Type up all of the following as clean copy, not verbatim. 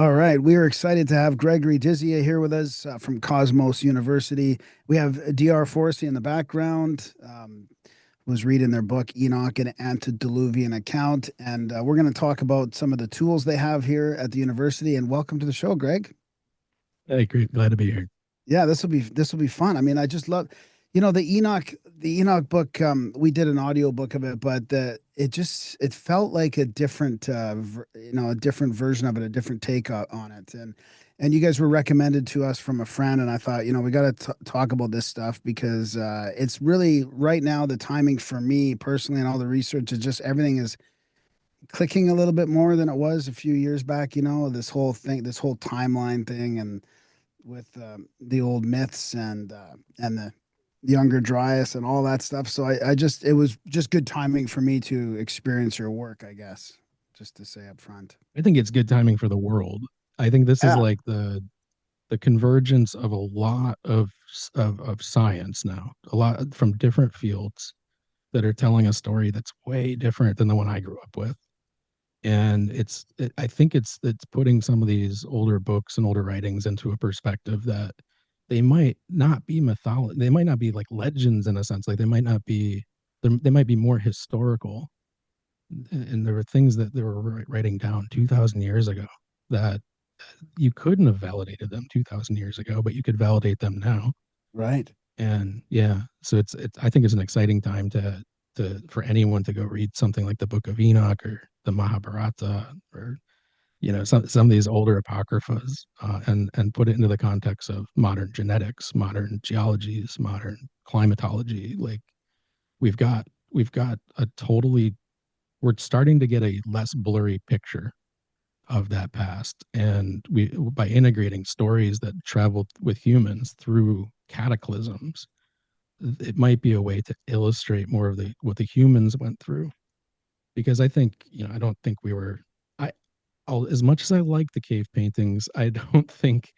All right, we are excited to have Gregory Dizzia here with us from Cosmos University. We have Dr. Foresi in the background, was reading their book Enoch, an Antediluvian account, and we're going to talk about some of the tools they have here at the university. And welcome to the show, Greg. Hey, great. Glad to be here. Yeah, this will be fun. I mean, I just love, the Enoch book. We did an audio book of it, but it felt like a different, a different version of it, a different take on it, and you guys were recommended to us from a friend, and I thought, we got to talk about this stuff because it's really right now the timing for me personally, and all the research is just everything is clicking a little bit more than it was a few years back. This whole thing, this whole timeline thing, and with the old myths and the younger Dryas and all that stuff. So I just it was just good timing for me to experience your work, I guess, just to say up front. I think it's good timing for the world. I think this is Yeah, like the convergence of a lot of science now, a lot from different fields that are telling a story that's way different than the one I grew up with. And I think it's putting some of these older books and older writings into a perspective that they might not be mythology. They might not be like legends in a sense. Like they might not be. They might be more historical, and there were things that they were writing down 2000 years ago that you couldn't have validated them 2000 years ago, but you could validate them now. right. And yeah, so it's I think it's an exciting time to for anyone to go read something like the Book of Enoch or the Mahabharata, or some of these older apocryphas, and put it into the context of modern genetics, modern geologies, modern climatology. Like we've got a totally we're starting to get a less blurry picture of that past, and we by integrating stories that traveled with humans through cataclysms, it might be a way to illustrate more of the what the humans went through. Because I think, I don't think we were I as much as I like the cave paintings, I don't think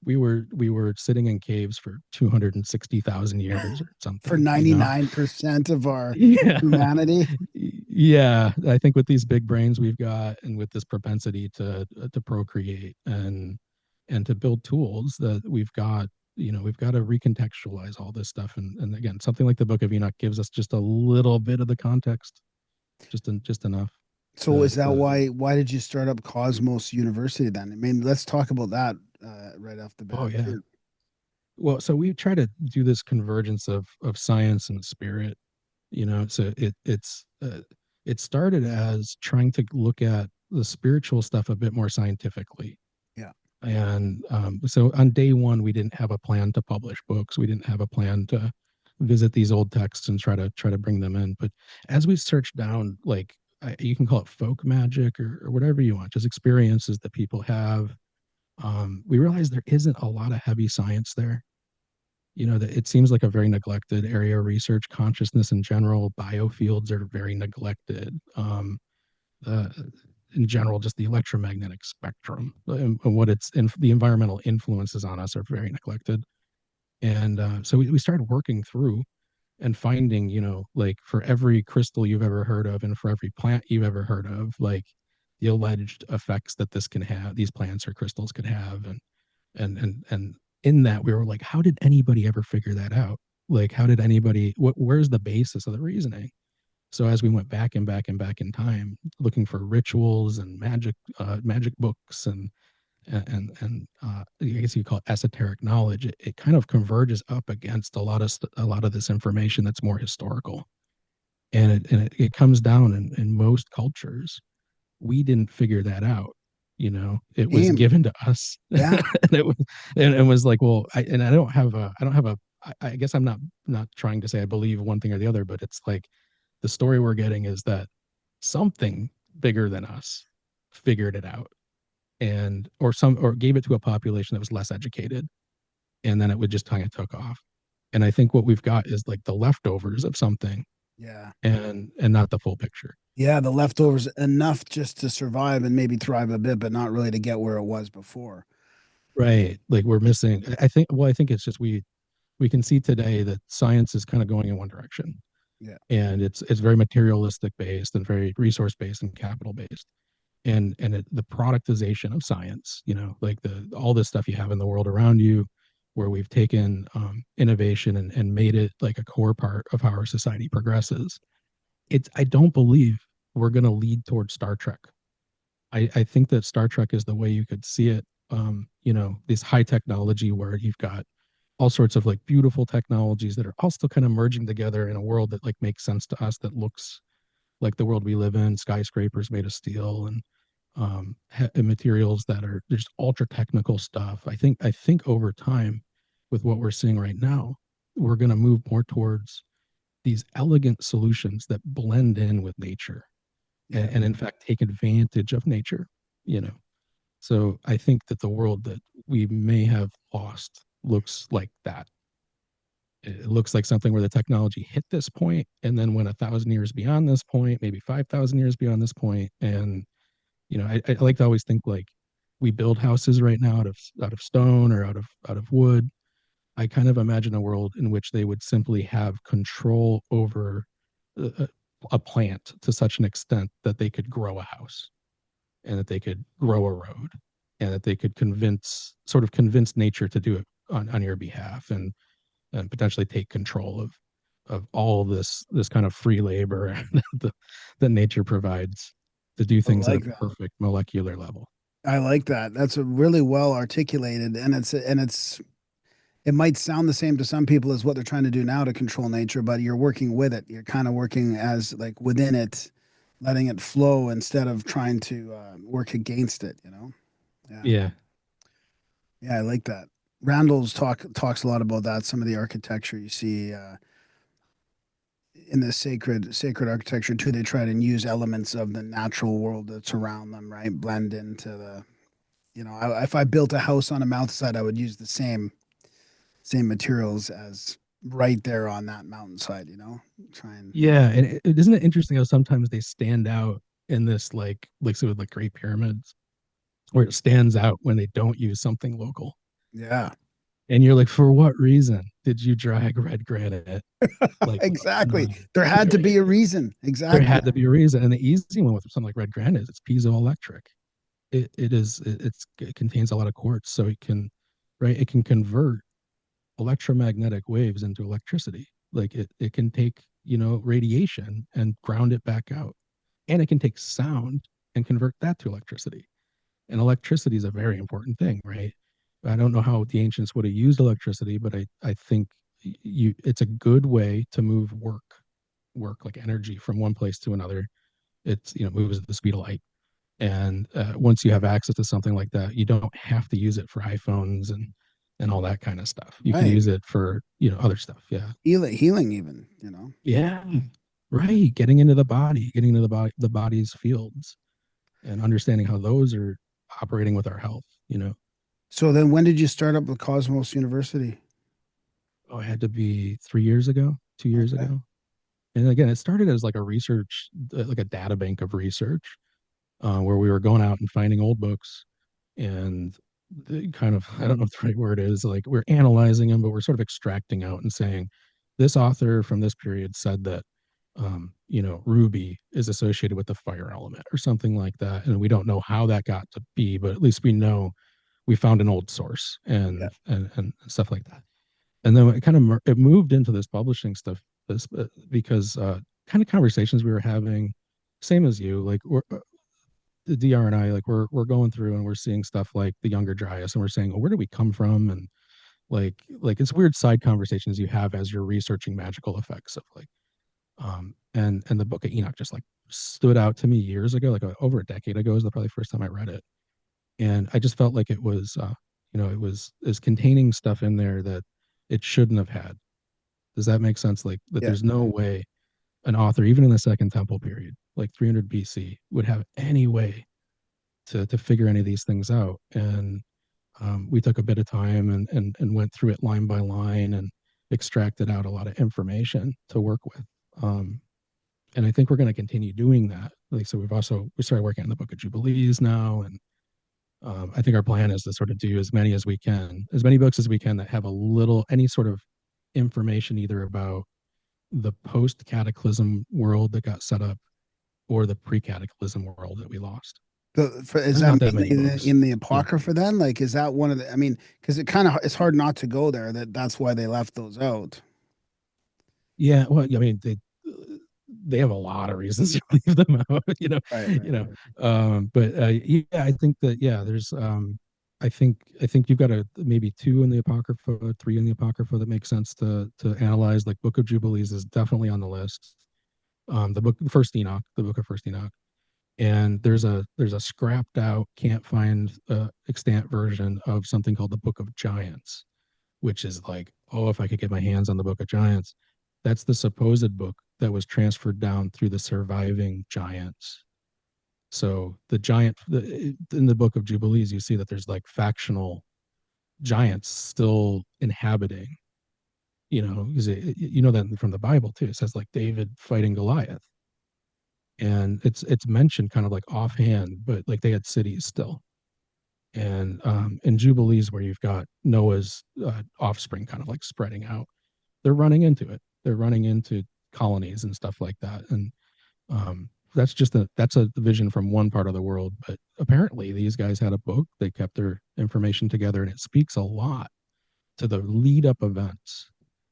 we were sitting in caves for 260,000 years or For something. 99% of our Yeah. humanity. Yeah, I think with these big brains we've got, and with this propensity to procreate and to build tools that we've got to recontextualize all this stuff. And again, something like the Book of Enoch gives us just a little bit of the context, just enough So to is that to why did you start up Cosmos University then? I mean, let's talk about that right off the oh bat yeah. too. Well, so we try to do this convergence of science and spirit. So it started as trying to look at the spiritual stuff a bit more scientifically. Yeah. And so on day one, we didn't have a plan to publish books. We didn't have a plan to visit these old texts and try to bring them in. But as we searched down, like, you can call it folk magic, or whatever you want, just experiences that people have, we realized there isn't a lot of heavy science there. That it seems like a very neglected area of research. Consciousness in general, biofields are very neglected. Uh, in general, just the electromagnetic spectrum, and what the environmental influences on us are very neglected. And so we started working through and finding, like, for every crystal you've ever heard of and for every plant you've ever heard of, like, the alleged effects that this can have, these plants or crystals could have. And in that, we were like, how did anybody ever figure that out? Like, how did anybody, where's the basis of the reasoning? So as we went back and back and back in time, looking for rituals and magic books, and I guess you call it esoteric knowledge, it kind of converges up against a lot of this information that's more historical. And it comes down in most cultures. We didn't figure that out. It was Aim. given to us. Yeah. And it was like, well, I don't have a I guess I'm not trying to say I believe one thing or the other, but it's like the story we're getting is that something bigger than us figured it out, and or gave it to a population that was less educated, and then it would just kind of took off. And I think what we've got is like the leftovers of something, Yeah. and not the full picture. Yeah, the leftovers enough just to survive and maybe thrive a bit, but not really to get where it was before. Right. Like we're missing, I think it's just we can see today that science is kind of going in one direction, Yeah. and it's very materialistic based and very resource based and capital based. the productization of science, like the all this stuff you have in the world around you, where we've taken innovation and made it like a core part of how our society progresses. I don't believe we're going to lead towards Star Trek. I think that Star Trek is the way you could see it. This high technology where you've got all sorts of like beautiful technologies that are all still kind of merging together in a world that like makes sense to us, that looks like the world we live in, skyscrapers made of steel and materials that are just ultra technical stuff. I think over time, with what we're seeing right now, we're going to move more towards these elegant solutions that blend in with nature Yeah. and in fact take advantage of nature. You know, so I think that the world that we may have lost looks like that. It looks like something where the technology hit this point and then went 1,000 years beyond this point, maybe 5,000 years beyond this point. And I like to always think like we build houses right now out of stone or out of wood. I kind of imagine a world in which they would simply have control over a, a plant to such an extent that they could grow a house and that they could grow a road and that they could convince nature to do it on your behalf, and potentially take control of all this kind of free labor that, that nature provides to do I things at a like that. perfect molecular level. I like that. That's a really well articulated, and it might sound the same to some people as what they're trying to do now to control nature, but you're working with it. You're kind of working as like within it, letting it flow instead of trying to work against it, you know? Yeah. Yeah. Yeah, I like that. Randall's talks a lot about that. Some of the architecture you see in the sacred architecture too, they try to use elements of the natural world that's around them, right? Blend into if I built a house on a mountainside, I would use the same materials as right there on that mountainside, try and Yeah, and isn't it interesting how sometimes they stand out in this like so with like Great Pyramids, where it stands out when they don't use something local, yeah. and you're like, for what reason did you drag red granite? Like, Exactly. uh, There had to there, be a reason. there Exactly. had to be a reason, and the easy one with something like red granite is it's piezoelectric. It contains a lot of quartz, so it can convert electromagnetic waves into electricity. Like it can take radiation and ground it back out, and it can take sound and convert that to electricity. And electricity is a very important thing, right? I don't know how the ancients would have used electricity, but I think it's a good way to move work like energy from one place to another. It's moves at the speed of light. And once you have access to something like that, you don't have to use it for iPhones and all that kind of stuff. You can Right. use it for other stuff. Yeah, Healing even, yeah, right. Getting into the body, getting into the body's fields, and understanding how those are operating with our health. So then when did you start up with Cosmos University? Oh, it had to be 3 years ago, 2 years Okay. ago. And again, it started as like a research, like a data bank of research, where we were going out and finding old books and the kind of, I don't know what the right word is, like we're analyzing them, but we're sort of extracting out and saying, this author from this period said that, ruby is associated with the fire element or something like that. And we don't know how that got to be, but at least we know we found an old source Yeah. and stuff like that. And then it moved into this publishing stuff, because kind of conversations we were having, same as you, like the DR and I, like we're going through and we're seeing stuff like the Younger Dryas, and we're saying, oh, where do we come from? And like it's weird side conversations you have as you're researching magical effects of like, and the book of Enoch just like stood out to me years ago, like over a decade ago is the probably first time I read it, and I just felt like it was, it was is containing stuff in there that it shouldn't have had. Does that make sense? Like that, Yeah. there's no way an author, even in the Second Temple period, like 300 BC, would have any way to figure any of these things out. And we took a bit of time and went through it line by line and extracted out a lot of information to work with. And I think we're going to continue doing that. Like, so we started working on the Book of Jubilees now, and I think our plan is to sort of do as many books as we can that have any sort of information either about the post cataclysm world that got set up or the pre cataclysm world that we lost. Is There's that not that many mainly books. in the Yeah. Apocrypha then? Like, is that one of the? I mean, because it kind of it's hard not to go there. That's why they left those out. Yeah, well, I mean, they have a lot of reasons to leave them out, Right, right. But yeah, I think that yeah, there's I think you've got maybe two in the Apocrypha, three in the Apocrypha that makes sense to analyze. Like Book of Jubilees is definitely on the list. The First Enoch, the Book of First Enoch, and there's a scrapped out, can't find extant version of something called the Book of Giants, which is like, oh, if I could get my hands on the Book of Giants, that's the supposed book that was transferred down through the surviving giants. So in the Book of Jubilees, you see that there's like factional giants still inhabiting. You know that from the Bible too. It says like David fighting Goliath, and it's mentioned kind of like offhand, but like they had cities still. And in Jubilees, where you've got Noah's offspring kind of like spreading out, they're running into it. They're running into colonies and stuff like that. And that's a vision from one part of the world. But apparently, these guys had a book. They kept their information together, and it speaks a lot to the lead up events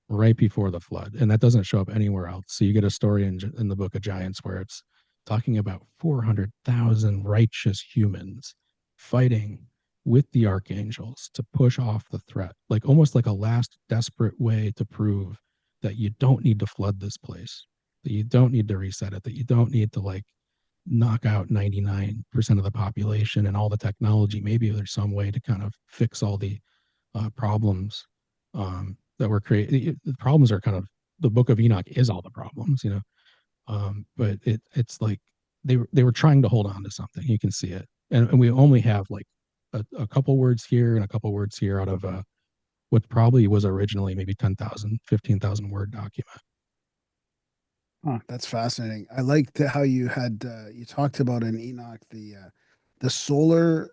right before the flood, and that doesn't show up anywhere else. So you get a story in the Book of Giants where it's talking about 400,000 righteous humans fighting with the archangels to push off the threat, like almost like a last desperate way to prove that you don't need to flood this place, that you don't need to reset it, that you don't need to like knock out 99% of the population and all the technology. Maybe there's some way to kind of fix all the problems that were created. The problems are kind of, the Book of Enoch is all the problems, but it's like they were trying to hold on to something. You can see it, and we only have like a couple words here and a couple words here out of what probably was originally maybe 10,000, 15,000 word document. Huh, that's fascinating. I liked how you had you talked about in Enoch the solar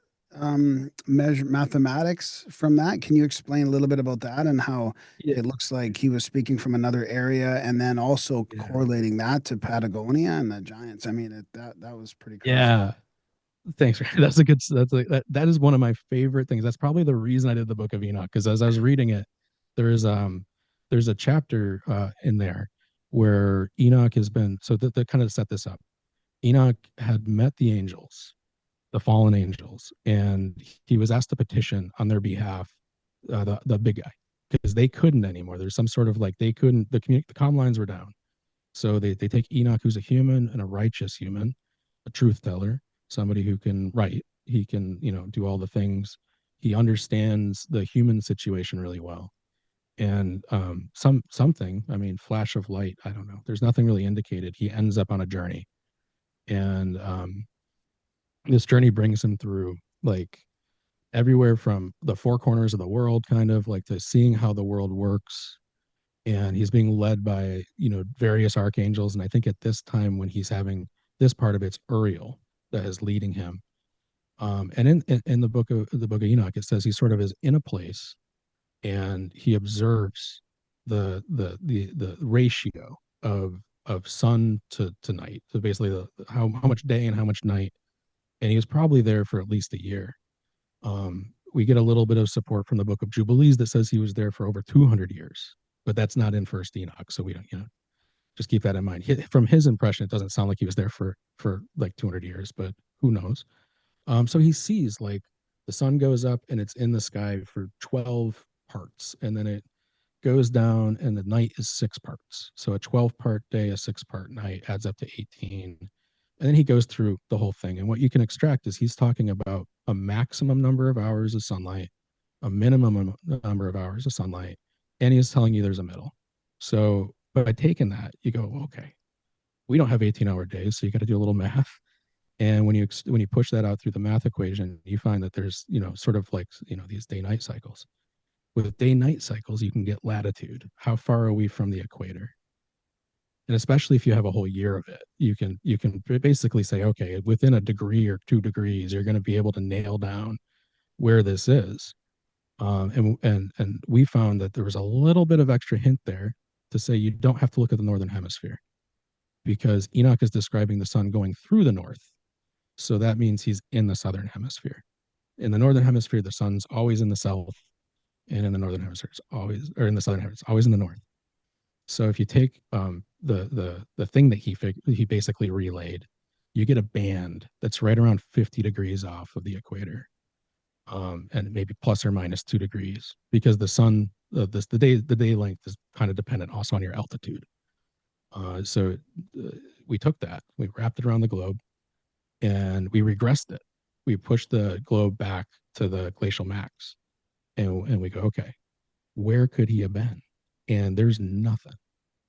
measure mathematics from that. Can you explain a little bit about that and how Yeah, it looks like he was speaking from another area and then also yeah, correlating that to Patagonia and the giants? I mean, that was pretty crazy. yeah. Thanks. That's a good. That is one of my favorite things. That's probably the reason I did the Book of Enoch, because as I was reading it, there's um there's a chapter in there where Enoch has been, so that kind of set this up. Enoch had met the angels, the fallen angels, and he was asked to petition on their behalf, the big guy, because they couldn't anymore. There's some sort of like they couldn't, the comm lines were down. So they take Enoch, who's a human and a righteous human, a truth teller, somebody who can write. He can, do all the things. He understands the human situation really well. And something, I mean, flash of light, I don't know. There's nothing really indicated. He ends up on a journey, and this journey brings him through like everywhere from the four corners of the world, kind of like to seeing how the world works, and he's being led by various archangels. And I think at this time when he's having this part of it's Uriel that is leading him. And in the book of Enoch, it says he sort of is in a place and he observes the ratio of sun to night. So basically how much day and how much night. And he was probably there for at least a year. We get a little bit of support from the Book of Jubilees that says he was there for over 200 years, but that's not in First Enoch, so we don't, just keep that in mind. From his impression, it doesn't sound like he was there for like 200 years, but who knows? So he sees like the sun goes up and it's in the sky for 12 parts, and then it goes down and the night is 6 parts. So a 12-part day, a 6-part night adds up to 18. And then he goes through the whole thing. And what you can extract is he's talking about a maximum number of hours of sunlight, a minimum number of hours of sunlight, and he's telling you there's a middle. So by taking that, you go, okay, we don't have 18-hour days, so you got to do a little math. And when you push that out through the math equation, you find that there's sort of like these day night cycles. With day night cycles, you can get latitude. How far are we from the equator? And especially if you have a whole year of it, you can basically say, okay, within a degree or 2 degrees, you're going to be able to nail down where this is. And we found that there was a little bit of extra hint there to say you don't have to look at the northern hemisphere, because Enoch is describing the sun going through the north. So that means he's in the southern hemisphere. In the northern hemisphere, the sun's always in the south, and in the northern hemisphere, it's always, or in the southern hemisphere, it's always in the north. So if you take the thing that he basically relayed, you get a band that's right around 50 degrees off of the equator, and maybe plus or minus 2 degrees, because the sun, the day length is kind of dependent also on your altitude. So we took that, we wrapped it around the globe, and we regressed it. We pushed the globe back to the glacial max, and we go, okay, where could he have been? And there's nothing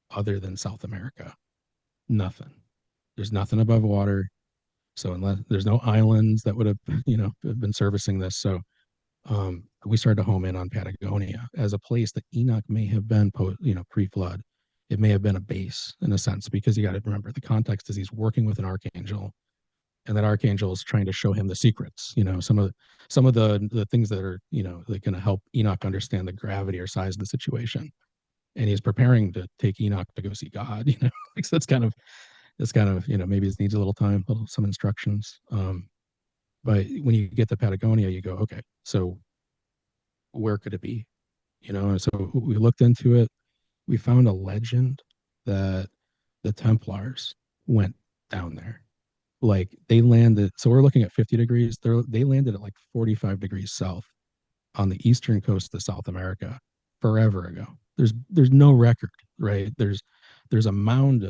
other than South America. Nothing. There's nothing above water. So unless there's no islands that would have, been servicing this. So we started to home in on Patagonia as a place that Enoch may have been, pre-flood. It may have been a base in a sense, because you got to remember the context is he's working with an archangel, and that archangel is trying to show him the secrets. Some of the things that are, like going to help Enoch understand the gravity or size of the situation. And he's preparing to take Enoch to go see God. So that's kind of maybe it needs a little time, some instructions. But when you get to Patagonia, you go, okay, so where could it be? And so we looked into it. We found a legend that the Templars went down there. Like they landed, so we're looking at 50 degrees. They landed at like 45 degrees south on the eastern coast of South America forever ago. There's no record, right? There's a mound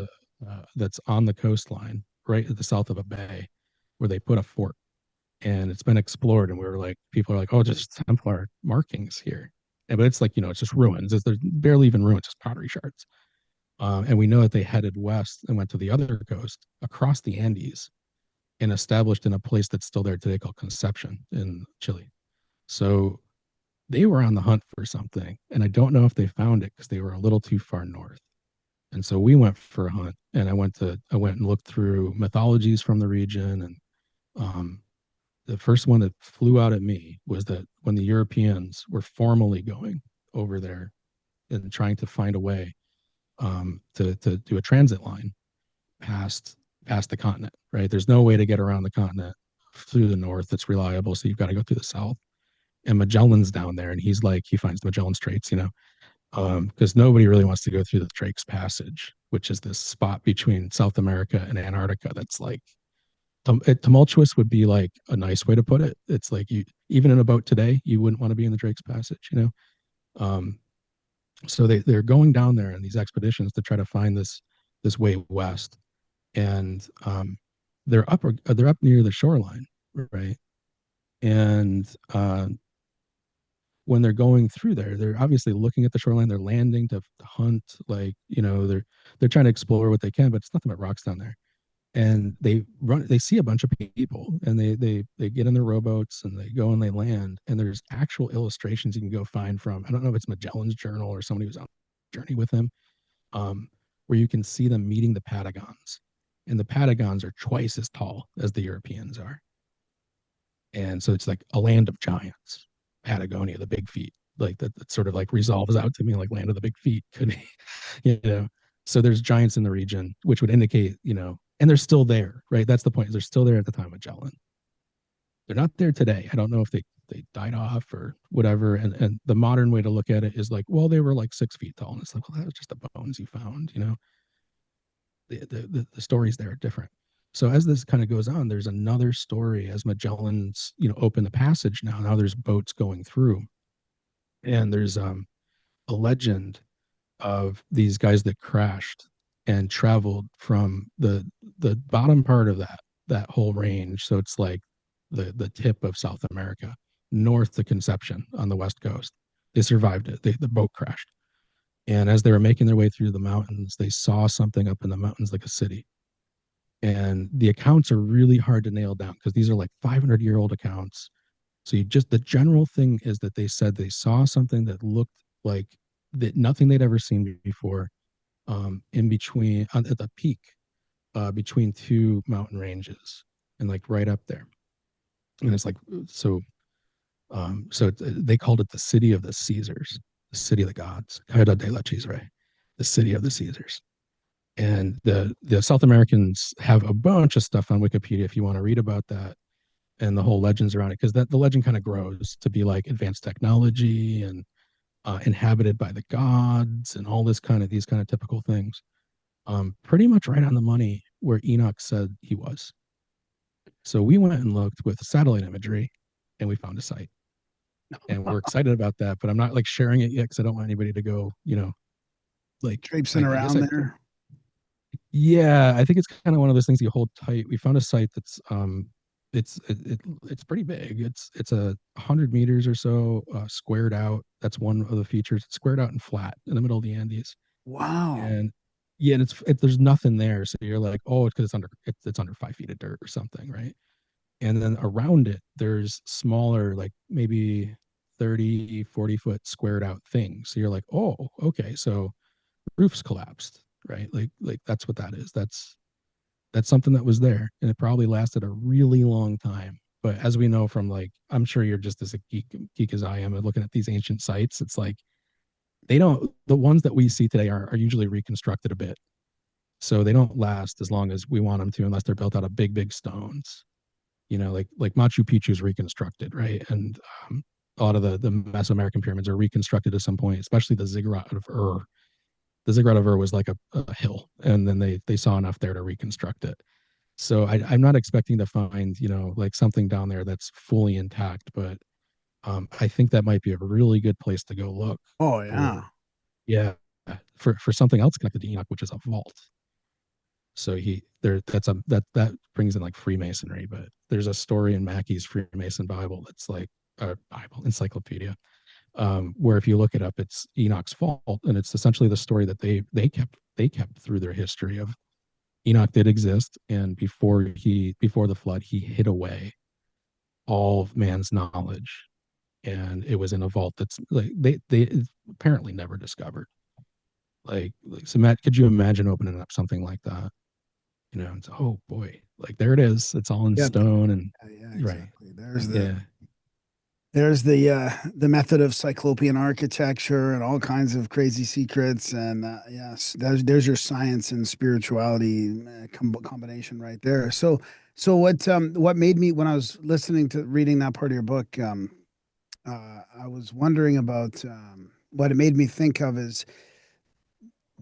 that's on the coastline right at the south of a bay where they put a fort, and it's been explored. And we were like, people are like, oh, just Templar markings here. But it's like, it's just ruins. There's barely even ruins, just pottery shards. And we know that they headed west and went to the other coast across the Andes and established in a place that's still there today called Conception in Chile. So they were on the hunt for something, and I don't know if they found it because they were a little too far north. And so we went for a hunt, and I went and looked through mythologies from the region, and the first one that flew out at me was that when the Europeans were formally going over there and trying to find a way to do a transit line past the continent, right? There's no way to get around the continent through the north that's reliable, so you've got to go through the south. And Magellan's down there, and he's like, he finds the Magellan Straits, because nobody really wants to go through the Drake's Passage, which is this spot between South America and Antarctica that's like tumultuous would be like a nice way to put it. It's like you, even in a boat today, you wouldn't want to be in the Drake's Passage. Um, so they're going down there in these expeditions to try to find this way west, and they're up near the shoreline, right? And when they're going through there, they're obviously looking at the shoreline. They're landing to hunt, like they're trying to explore what they can, but it's nothing but rocks down there. And they see a bunch of people, and they get in their rowboats and they go and they land. And there's actual illustrations you can go find from, I don't know if it's Magellan's journal or somebody who's on a journey with him, where you can see them meeting the Patagons, and the Patagons are twice as tall as the Europeans are. And so it's like a land of giants. Patagonia, the big feet, like that sort of like resolves out to me like land of the big feet could be, you know. So there's giants in the region, which would indicate, and they're still there, right? That's the point. They're still there at the time of Magellan. They're not there today. I don't know if they died off or whatever. And the modern way to look at it is like, well, they were like 6 feet tall, and it's like, well, that was just the bones you found. The stories there are different. So as this kind of goes on, there's another story as Magellan's, open the passage now. Now there's boats going through, and there's a legend of these guys that crashed and traveled from the bottom part of that whole range. So it's like the tip of South America, north to Conception on the west coast. They survived it. The boat crashed. And as they were making their way through the mountains, they saw something up in the mountains like a city. And the accounts are really hard to nail down because these are like 500-year-old accounts. So the general thing is that they said they saw something that looked like that nothing they'd ever seen before, in between at the peak, between two mountain ranges, and like right up there. And it's like they called it the city of the Caesars, the city of the gods, Caida de la Cesare, the city of the Caesars. And the South Americans have a bunch of stuff on Wikipedia if you want to read about that and the whole legends around it, because that the legend kind of grows to be like advanced technology and inhabited by the gods and all this kind of these kind of typical things. Pretty much right on the money where Enoch said he was. So we went and looked with satellite imagery, and we found a site, and we're excited about that. But I'm not like sharing it yet because I don't want anybody to go, like Traipsing I guess around I there. yeah, I think it's kind of one of those things you hold tight. We found a site that's it's pretty big. It's 100 meters or so squared out. That's one of the features. It's squared out and flat in the middle of the Andes. Wow. And yeah, and there's nothing there. So you're like, oh, it's because it's under 5 feet of dirt or something, right? And then around it, there's smaller, like maybe 30, 40 foot squared out things. So you're like, oh, okay, so roof's collapsed, right? Like that's what that is. That's something that was there, and it probably lasted a really long time. But as we know from like, I'm sure you're just as a geek as I am at looking at these ancient sites. It's like they don't the ones that we see today are usually reconstructed a bit, so they don't last as long as we want them to unless they're built out of big stones. Like Machu Picchu is reconstructed, right? And a lot of the Mesoamerican pyramids are reconstructed at some point, especially the ziggurat of Ur. The ziggurat of Ur was like a hill, and then they saw enough there to reconstruct it. So I'm not expecting to find like something down there that's fully intact, but I think that might be a really good place to go look Oh for yeah. yeah for something else connected to Enoch, which is a vault. So he there that's a that brings in like Freemasonry, but there's a story in Mackey's Freemason Bible that's like a Bible encyclopedia, where if you look it up, it's Enoch's fault, and it's essentially the story that they kept through their history of Enoch did exist, and before the flood, he hid away all of man's knowledge, and it was in a vault that's like they apparently never discovered. Like so, Matt, could you imagine opening up something like that? It's, oh boy, like there it is. It's all in Yep. stone and Yeah, right, exactly. yeah, There's the method of cyclopean architecture and all kinds of crazy secrets. And yes, there's your science and spirituality combination right there. So what made me when I was listening to reading that part of your book, I was wondering about what it made me think of is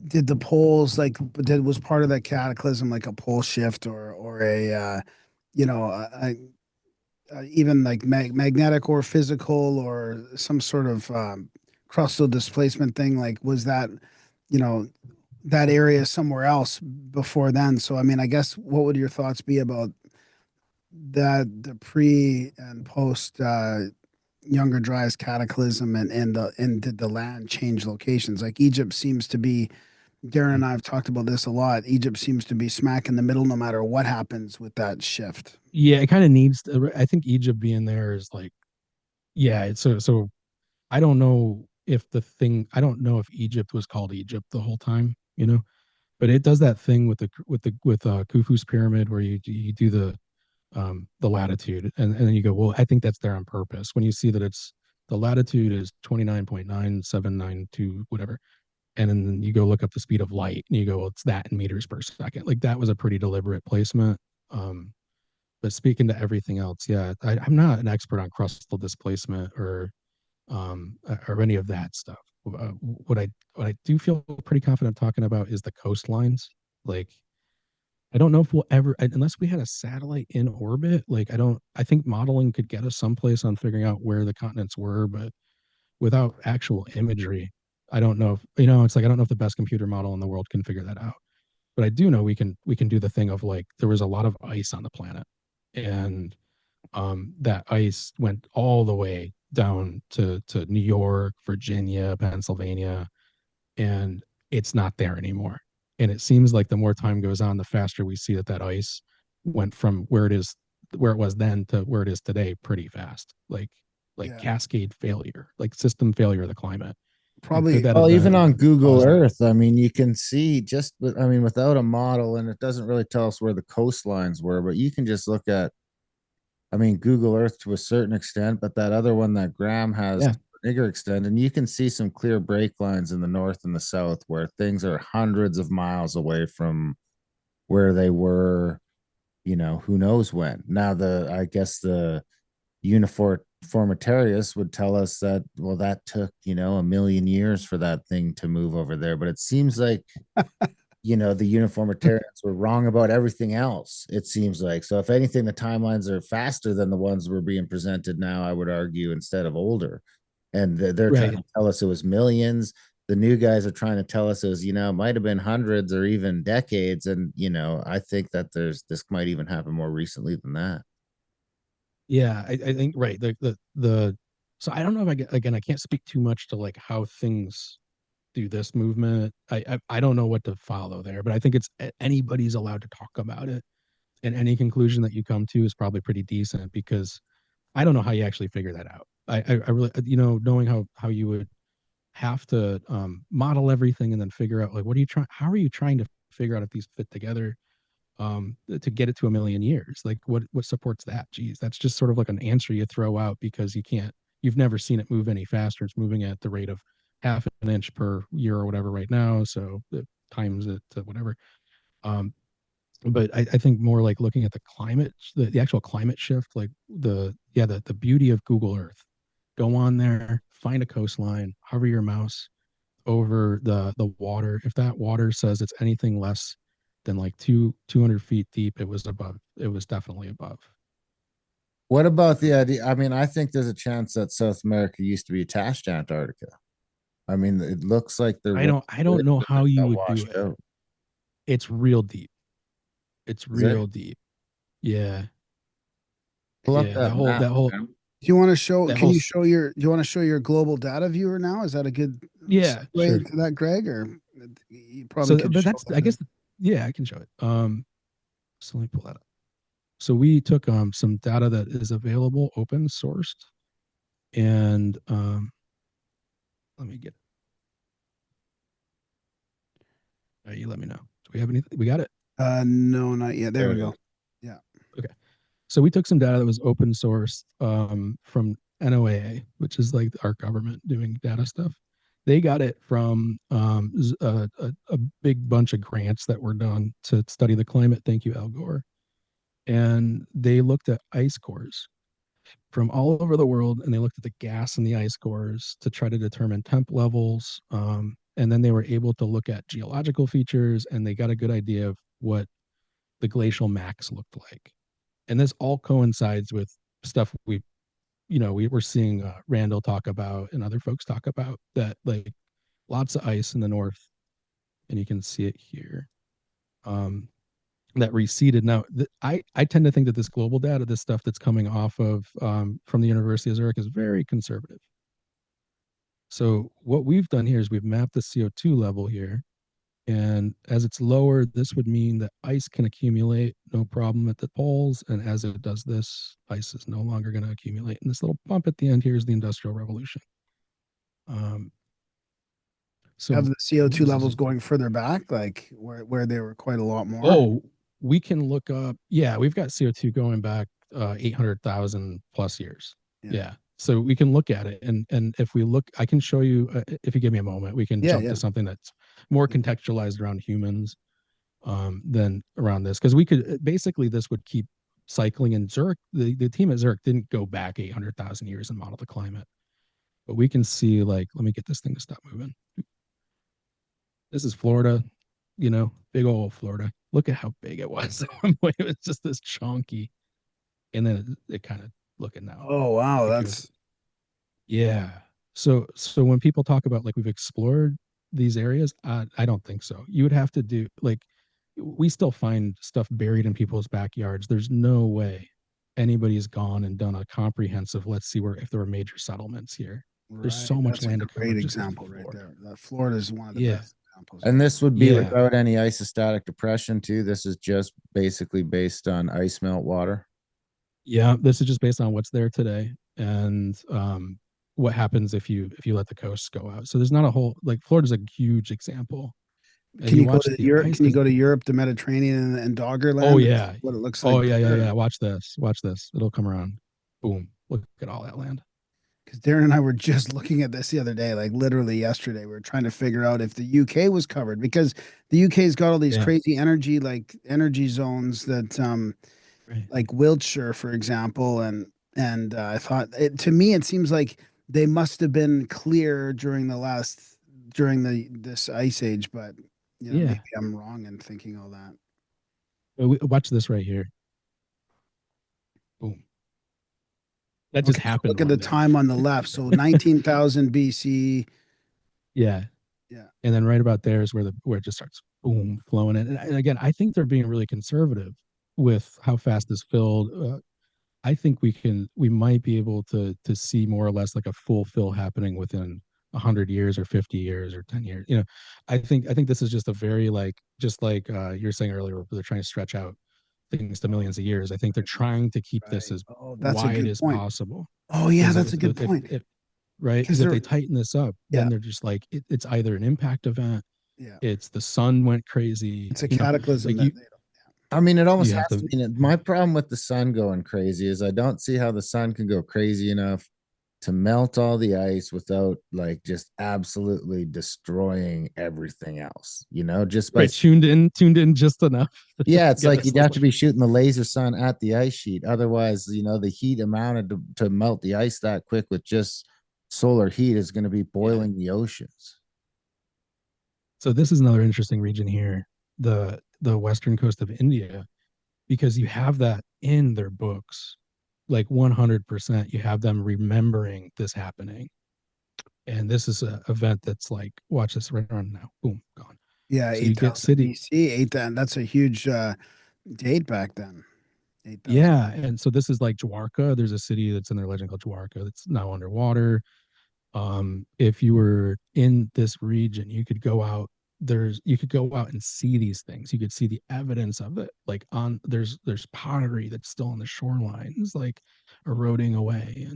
did the poles like did was part of that cataclysm like a pole shift or a you know even like magnetic or physical or some sort of crustal displacement thing like was that you know that area somewhere else before then. So I mean I guess what would your thoughts be about the pre and post Younger Dryas cataclysm and did the land change locations? Like Egypt seems to be, Darren and I have talked about this a lot. Egypt seems to be smack in the middle no matter what happens with that shift. yeah. It kind of needs. I think Egypt being there is like, yeah. So. I don't know if I don't know if Egypt was called Egypt the whole time, but it does that thing with Khufu's pyramid where you do the latitude, and then you go, well, I think that's there on purpose. When you see that it's the latitude is 29.9792 whatever, and then you go look up the speed of light and you go, well, it's that in meters per second. Like that was a pretty deliberate placement. But speaking to everything else, yeah, I'm not an expert on crustal displacement or any of that stuff. What I do feel pretty confident talking about is the coastlines. Like I don't know if we'll ever, unless we had a satellite in orbit. Like I think modeling could get us someplace on figuring out where the continents were, but without actual imagery, I don't know if it's like I don't know if the best computer model in the world can figure that out. But I do know we can do the thing of like there was a lot of ice on the planet, and that ice went all the way down to New York, Virginia, Pennsylvania, and it's not there anymore. And it seems like the more time goes on, the faster we see that ice went from where it was then to where it is today, pretty fast. Like Yeah, cascade failure, like system failure of the climate. And could probably. that Well, even event on Google cause that? Earth, I mean, you can see just, I mean, without a model, and it doesn't really tell us where the coastlines were, but you can just look at, I mean, Google Earth to a certain extent, but that other one that Graham has Yeah, bigger extent, and you can see some clear break lines in the north and the south where things are hundreds of miles away from where they were, who knows when. Now, I guess the uniformitarius would tell us that, well, that took, a million years for that thing to move over there. But it seems like, the uniformitarians were wrong about everything else, it seems like. So if anything, the timelines are faster than the ones we're being presented now, I would argue, instead of older. And they're trying to tell us it was millions. The new guys are trying to tell us it was, it might have been hundreds or even decades. And, I think that this might even happen more recently than that. Yeah, I think right. The so I don't know if I can't speak too much to like how things do this movement. I don't know what to follow there, but I think it's anybody's allowed to talk about it, and any conclusion that you come to is probably pretty decent, because I don't know how you actually figure that out. I really, knowing how you would have to model everything and then figure out like how are you trying to figure out if these fit together to get it to a million years. Like what supports that? Geez, that's just sort of like an answer you throw out because you've never seen it move any faster. It's moving at the rate of half an inch per year or whatever right now, so it times it to whatever. But I think more like looking at the climate, the actual climate shift, like the beauty of Google Earth. Go on there, find a coastline, hover your mouse over the water. If that water says it's anything less than like 200 feet deep, it was definitely above. What about the idea? I mean, I think there's a chance that South America used to be attached to Antarctica. I mean, it looks like there. I don't know how you would do it. Out. It's real deep. It's real deep. Yeah. Pull up that whole. Do you want to show? Can you show your? Do you want to show your glebal data viewer now? Is that a good way sure. To that, Greg? Or you probably. So, but that's I guess. Yeah, I can show it. So let me pull that up. So we took some data that is available, open sourced, and let me get it. You let me know. Do we have anything? We got it. No, not yet. There we go. Yeah. Okay. So we took some data that was open sourced from NOAA, which is like our government doing data stuff. They got it from a big bunch of grants that were done to study the climate. Thank you, Al Gore. And they looked at ice cores from all over the world, and they looked at the gas in the ice cores to try to determine temp levels. And then they were able to look at geological features, and they got a good idea of what the glacial max looked like. And this all coincides with stuff we're seeing Randall talk about and other folks talk about, that like lots of ice in the north, and you can see it here, that receded. Now, I tend to think that this global data, this stuff that's coming off of from the University of Zurich, is very conservative. So what we've done here is we've mapped the CO2 level here. And as it's lower, this would mean that ice can accumulate no problem at the poles. And as it does this, ice is no longer going to accumulate. And this little bump at the end here is the Industrial Revolution. So have the CO2 levels going further back, like where they were quite a lot more? Oh, we can look up. Yeah, we've got CO2 going back 800,000 plus years. Yeah. So we can look at it, and if we look, I can show you. If you give me a moment, we can jump to something that's more contextualized around humans than around this, because we could basically, this would keep cycling. In Zurich, the team at Zurich didn't go back 800,000 years and model the climate, but we can see, like, let me get this thing to stop moving. This is Florida, big old Florida. Look at how big it was. It was just this chunky, and then it kind of looking now. Oh wow, that's yeah. So when people talk about like we've explored these areas, I don't think so. You would have to do, like, we still find stuff buried in people's backyards. There's no way anybody's gone and done a comprehensive, let's see if there were major settlements here. Right. There's so much land to cover. Great example right there. Florida is one of the best examples. And this would be without any isostatic depression too. This is just basically based on ice melt water. Yeah, this is just based on what's there today, and what happens if you let the coasts go out. So there's not a whole, like, Florida's a huge example. Can you go to Europe? Can you go to Europe, the Mediterranean, and Doggerland? Oh yeah, what it looks like. Oh yeah. Watch this. It'll come around. Boom! Look at all that land. because Darren and I were just looking at this the other day, like literally yesterday. We were trying to figure out if the UK was covered because the UK's got all these Yeah. crazy energy, like energy zones that, Right. like Wiltshire, for example, and I thought to me it seems like they must have been clear during the this ice age, but maybe Yeah. I'm wrong in thinking all that. Watch this right here. Boom. That just Okay, so happened look at the one day. time on the left. So 19,000 BC. Yeah. Yeah. And then right about there is where it just starts boom flowing in. And again, I think they're being really conservative with how fast this filled. I think we might be able to see more or less like a full fill happening within 100 years or 50 years or 10 years. I think this is just a very like just like you're saying earlier, where they're trying to stretch out things to millions of years. I think they're trying to keep this Right. as Oh, that's a wide good as point. possible. Oh, yeah, Because that's a good point. if right, Because because if they're, they tighten this up, then yeah, they're just like it's either an impact event, yeah, it's the sun went crazy, it's a cataclysm like that they I mean, it almost you have has to to be. My problem with the sun going crazy is I don't see how the sun can go crazy enough to melt all the ice without like just absolutely destroying everything else, just by right tuned in just enough to yeah, it's get like us you'd have to be shooting the laser sun at the ice sheet. Otherwise, the heat amounted to melt the ice that quick with just solar heat is going to be yeah. boiling the oceans. So this is another interesting region here, the western coast of India, because you have that in their books, like 100%. You have them remembering this happening, and this is an event that's like, watch this right around now, boom, gone. yeah, So you get 8,000 city, BC, 8,000. That's a huge date back then. 8,000. yeah, and so this is like Dwarka. There's a city that's in their legend called Dwarka that's now underwater. If you were in this region, you could go out and see these things. You could see the evidence of it, like on there's pottery that's still on the shorelines, like eroding away,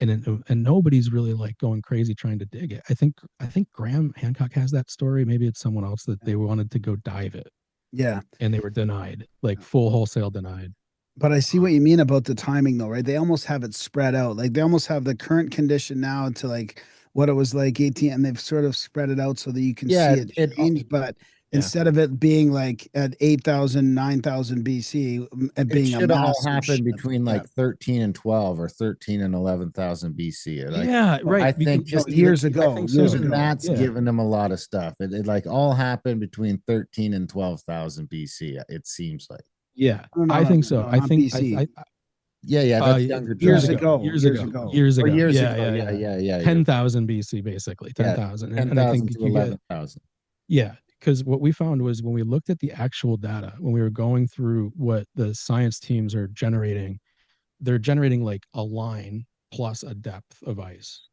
and nobody's really like going crazy trying to dig it. I think Graham Hancock has that story. Maybe it's someone else that Yeah. they wanted to go dive it Yeah. and they were denied, like full wholesale denied. But I see what you mean about the timing, though, right? They almost have it spread out. Like they almost have the current condition now to like what it was like 18, and they've sort of spread it out so that you can Yeah, see it it change. But Yeah, instead of it being like at 8,000, 9,000 BC, it it being a should all massive happen shift. between Yeah. like 13 and 12 or 13 and 11,000 BC. Like yeah, I right. think No, just years I ago, think years so. even ago. that's Yeah, given them a lot of stuff. It like all happened between 13 and 12,000 BC, it seems like. yeah, No, no, I no, think no, so. no, I not think BC. Yeah, yeah, that's younger years Years dragon. ago, ago, years years ago, ago. years Oh, ago. years Yeah, ago. yeah, Yeah, yeah. yeah, yeah. You're 10,000 BC, basically yeah, 10,000, and I 10,000 think to you get 11,000. yeah, because what we found was when we looked at the actual data, when we were going through what the science teams are generating, they're generating like a line plus a depth of ice.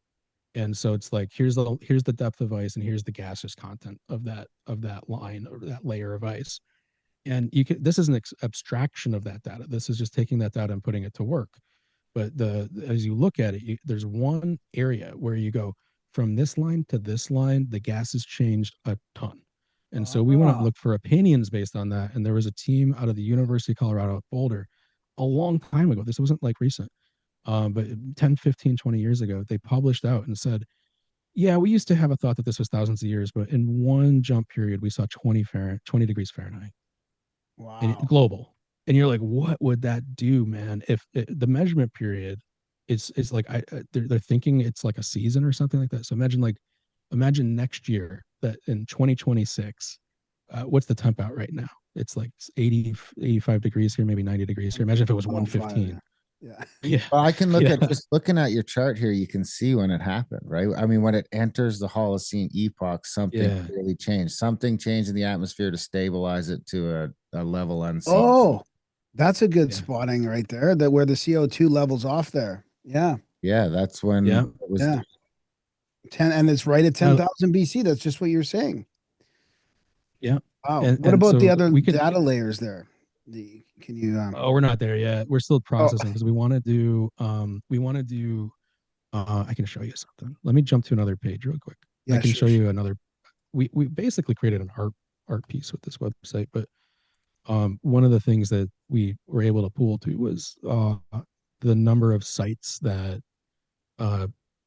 And so it's like here's the depth of ice and here's the gaseous content of that line or that layer of ice. And this is an abstraction of that data. This is just taking that data and putting it to work. But as you look at it, there's one area where you go from this line to this line, the gas has changed a ton. And so we went out and Ah, looked for opinions based on that. And there was a team out of the University of Colorado at Boulder a long time ago. This wasn't like recent, but 10, 15, 20 years ago, they published out and said, yeah, we used to have a thought that this was thousands of years, but in one jump period, we saw 20 degrees Fahrenheit and wow. global. And you're like, what would that do, man? If the measurement period is like, they're thinking it's like a season or something like that. So imagine next year that in 2026, what's the temp out right now? It's like 80, 85 degrees here, maybe 90 degrees here. Imagine if it was 105. 115. Yeah. Yeah. Well, I can look Yeah. at just looking at your chart here, you can see when it happened, right? I mean, when it enters the Holocene epoch, something Yeah. really changed. Something changed in the atmosphere to stabilize it to a level unseen. Oh, that's a good Yeah. spotting right there. That where the CO2 levels off there. Yeah. Yeah, that's when Yeah. it was. Yeah. 10, and it's right at Now, 10,000 BC. That's just what you're saying. yeah. Wow. And What and about the so other we could data layers there? Can you oh, we're not there yet. We're still oh processing because we want to do I can show you something. Let me jump to another page real quick. I yeah, can sure, show sure. you another we basically created an art piece with this website, but one of the things that we were able to pull to was the number of sites that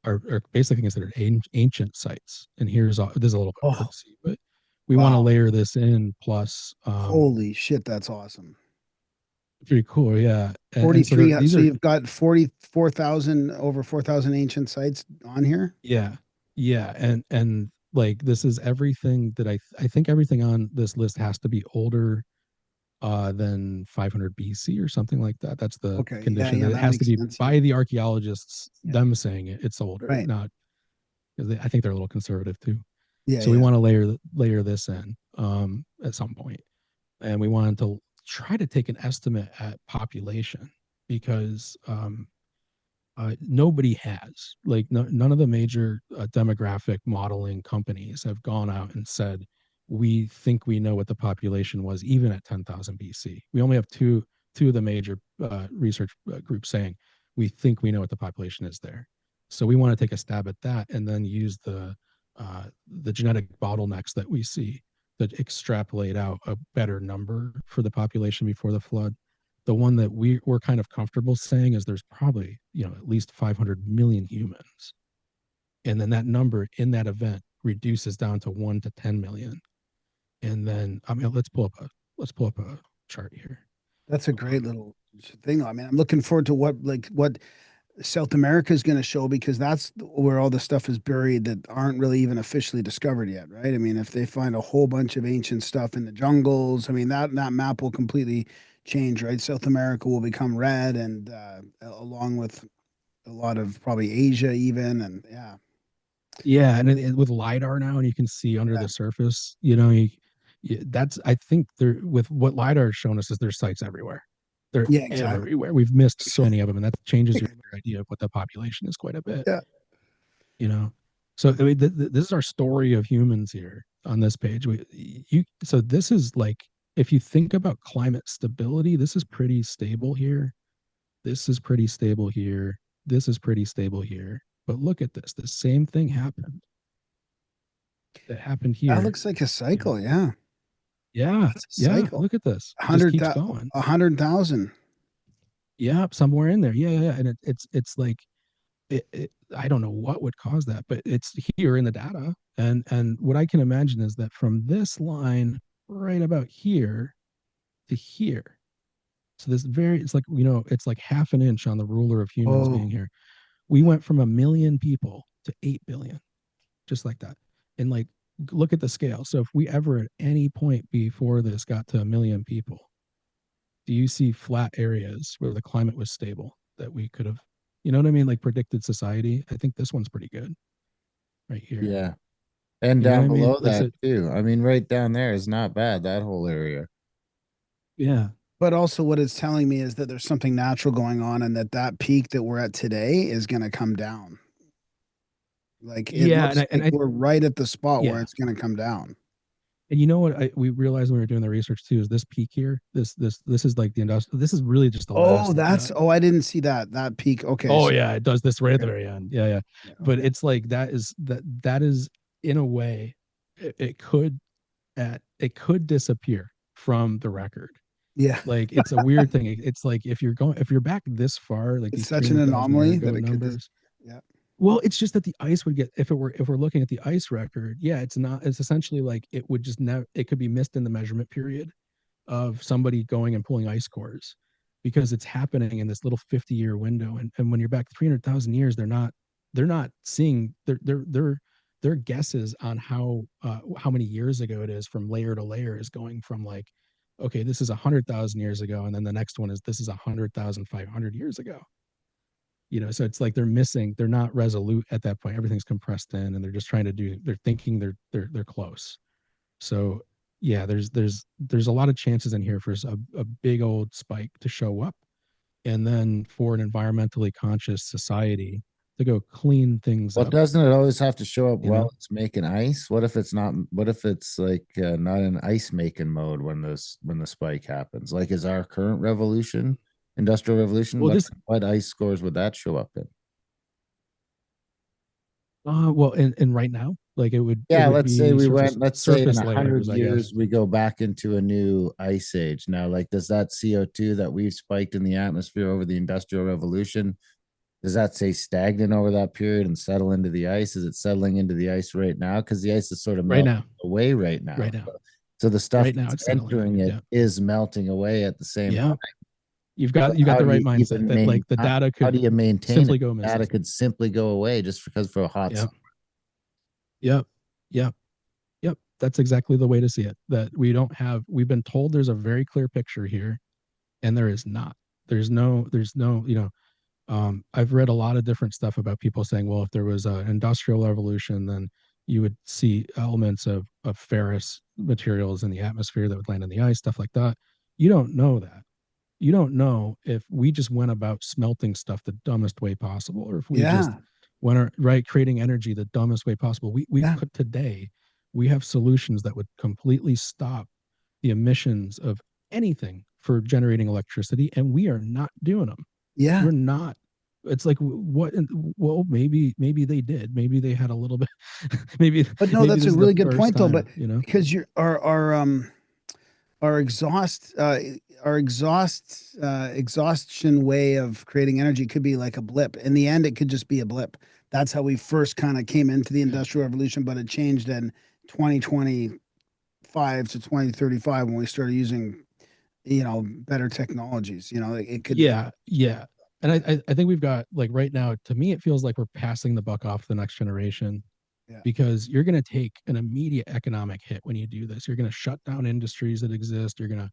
are basically considered ancient sites. And this is a little bit hard Oh, to see, but we want to wow. layer this in plus Holy shit, that's awesome. pretty cool, yeah. And so 43. these So are you've got 44,000, over 4,000 ancient sites on here. yeah, yeah, and like this is everything that I think everything on this list has to be older than 500 BC or something like that. That's the Okay. Yeah. condition Yeah. that it That has to makes be sense. Yeah. by the archaeologists, Yeah. them saying it's older, Right. not because I think they're a little conservative too. Yeah. So we Yeah. want to layer this in at some point, and we wanted to try to take an estimate at population because nobody has like none of the major demographic modeling companies have gone out and said we think we know what the population was even at 10,000 BC. We only have two of the major research groups saying we think we know what the population is there. So we want to take a stab at that and then use the genetic bottlenecks that we see to extrapolate out a better number for the population before the flood. The one that we're kind of comfortable saying is there's probably at least 500 million humans, and then that number in that event reduces down to 1 to 10 million. And then I mean let's pull up a chart here. That's a great little thing. I mean, I'm looking forward to what South America is going to show, because that's where all the stuff is buried that aren't really even officially discovered yet, right? I mean, if they find a whole bunch of ancient stuff in the jungles, I mean, that map will completely change, right? South America will become red, and along with a lot of probably Asia even, and yeah, Yeah, and with lidar now, and you can see under yeah, the surface, that's I think there with what lidar has shown us is there's sites everywhere. They're yeah, exactly. everywhere. We've missed so many of them, and that changes your idea of what the population is quite a bit. Yeah. you know so I mean, this is our story of humans here on this page. So this is like, if you think about climate stability, this is pretty stable here, this is pretty stable here, this is pretty stable here. But look at this, the same thing happened That here. looks like a you know cycle. Yeah, yeah, that's a yeah, cycle. look at this, it just Hundred, keeps going. 100,000. Yeah, somewhere in there, yeah. And it's like I don't know what would cause that, but it's here in the data. And what I can imagine is that from this line right about here to here, so it's like, it's like half an inch on the ruler of humans Oh, being here. We went from 1 million people to 8 billion, just like that. And like, look at the scale. So if we ever at any point before this got to 1 million people, do you see flat areas where the climate was stable that we could have, what I mean, like predicted society? I think this one's pretty good right here. Yeah. And You know what down I mean? below Like, that so, too. I mean, right down there is not bad, that whole area. yeah, but also what it's telling me is that there's something natural going on, and that peak that we're at today is going to come down. Like it yeah, looks like we're right at the spot where yeah. it's going to come down. And you know what we realized when we were doing the research too is this peak here. This is like the industrial. This is really just the Oh, last. I didn't see that peak. Okay, Oh so yeah, it does this right at the very end. Yeah, yeah. yeah, But okay. it's like that is in a way, it could disappear from the record. Yeah, Like it's a weird thing. It's like if you're back this far, like it's these such an 300,000 year anomaly ago that it could just, numbers. yeah. Well, it's just that the ice would get, if we're looking at the ice record, yeah, it's essentially like it would just never, it could be missed in the measurement period of somebody going and pulling ice cores, because it's happening in this little 50-year window. And when you're back 300,000 years, they're not seeing their guesses on how many years ago it is from layer to layer is going from like, okay, this is 100,000 years ago, and then the next one is this is 100,500 years ago. So it's like they're not resolute at that point. Everything's compressed in, and they're just trying to they're thinking they're close. So yeah, there's a lot of chances in here for a big old spike to show up, and then for an environmentally conscious society to go clean things Well, up. doesn't it always have to show up you while know it's making ice? What if it's not? What if it's like not in ice making mode when the spike happens? Like, is our current revolution, industrial revolution? well, What ice scores would that show up in? and right now, like it Yeah, would let's say be we went. surface Let's say in surface 100 layers, I years guess. we go back into a new ice age. Now, like, does that CO2 that we've spiked in the atmosphere over the industrial revolution Does that say stagnant over that period and settle into the ice? Is it settling into the ice right now? Because the ice is sort of Right melting now, away right now. right now, So the stuff right now, that's it's settling. entering it Yeah, is melting away at the same time. yeah. So You got how the do right you mindset even that like the data how could do you maintain it? simply go Data missing. could simply go away just because for a hot Yeah, summer. yep, yep, yep. That's exactly the way to see it. That we don't have. We've been told there's a very clear picture here, and there is not. There's no. I've read a lot of different stuff about people saying, well, if there was an industrial revolution, then you would see elements of ferrous materials in the atmosphere that would land in the ice, stuff like that. You don't know that. You don't know if we just went about smelting stuff the dumbest way possible, or if we just Yeah. went right creating energy the dumbest way possible. We Yeah. could today we have solutions that would completely stop the emissions of anything for generating electricity, and we are not doing them. Yeah. We're not. It's like what? Well, maybe they did. Maybe they had a little bit. maybe But no, maybe that's this a is the really good first point though. But time. You know. because you're our exhaustion way of creating energy could be like a blip. In the end, it could just be a blip. That's how we first kind of came into the Yeah. industrial revolution, but it changed in 2025 to 2035 when we started using, better technologies. It could. Yeah, yeah. And I think we've got like right now, to me, it feels like we're passing the buck off to the next generation Yeah. because you're going to take an immediate economic hit when you do this. You're going to shut down industries that exist. You're going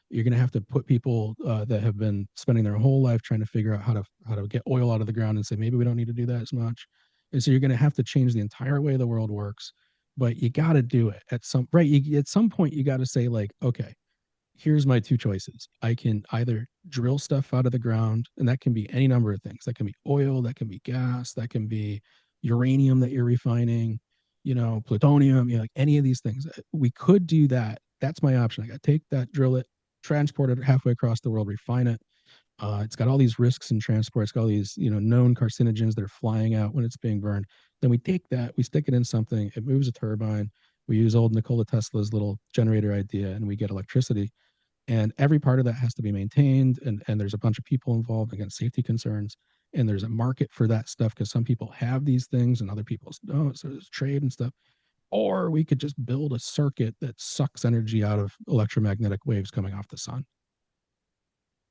to have to put people that have been spending their whole life trying to figure out how to get oil out of the ground and say maybe we don't need to do that as much. And so you're going to have to change the entire way the world works. But you got to do it at some right. At some point, you got to say like, okay, here's my two choices. I can either drill stuff out of the ground, and that can be any number of things. That can be oil, that can be gas, that can be uranium that you're refining, plutonium, like any of these things. We could do that. That's my option. I got to take that, drill it, transport it halfway across the world, refine it. It's got all these risks in transport. It's got all these, known carcinogens that are flying out when it's being burned. Then we take that, we stick it in something, it moves a turbine. We use old Nikola Tesla's little generator idea, and we get electricity, and every part of that has to be maintained, and there's a bunch of people involved against safety concerns, and there's a market for that stuff because some people have these things and other people don't, so there's trade and stuff. Or we could just build a circuit that sucks energy out of electromagnetic waves coming off the sun,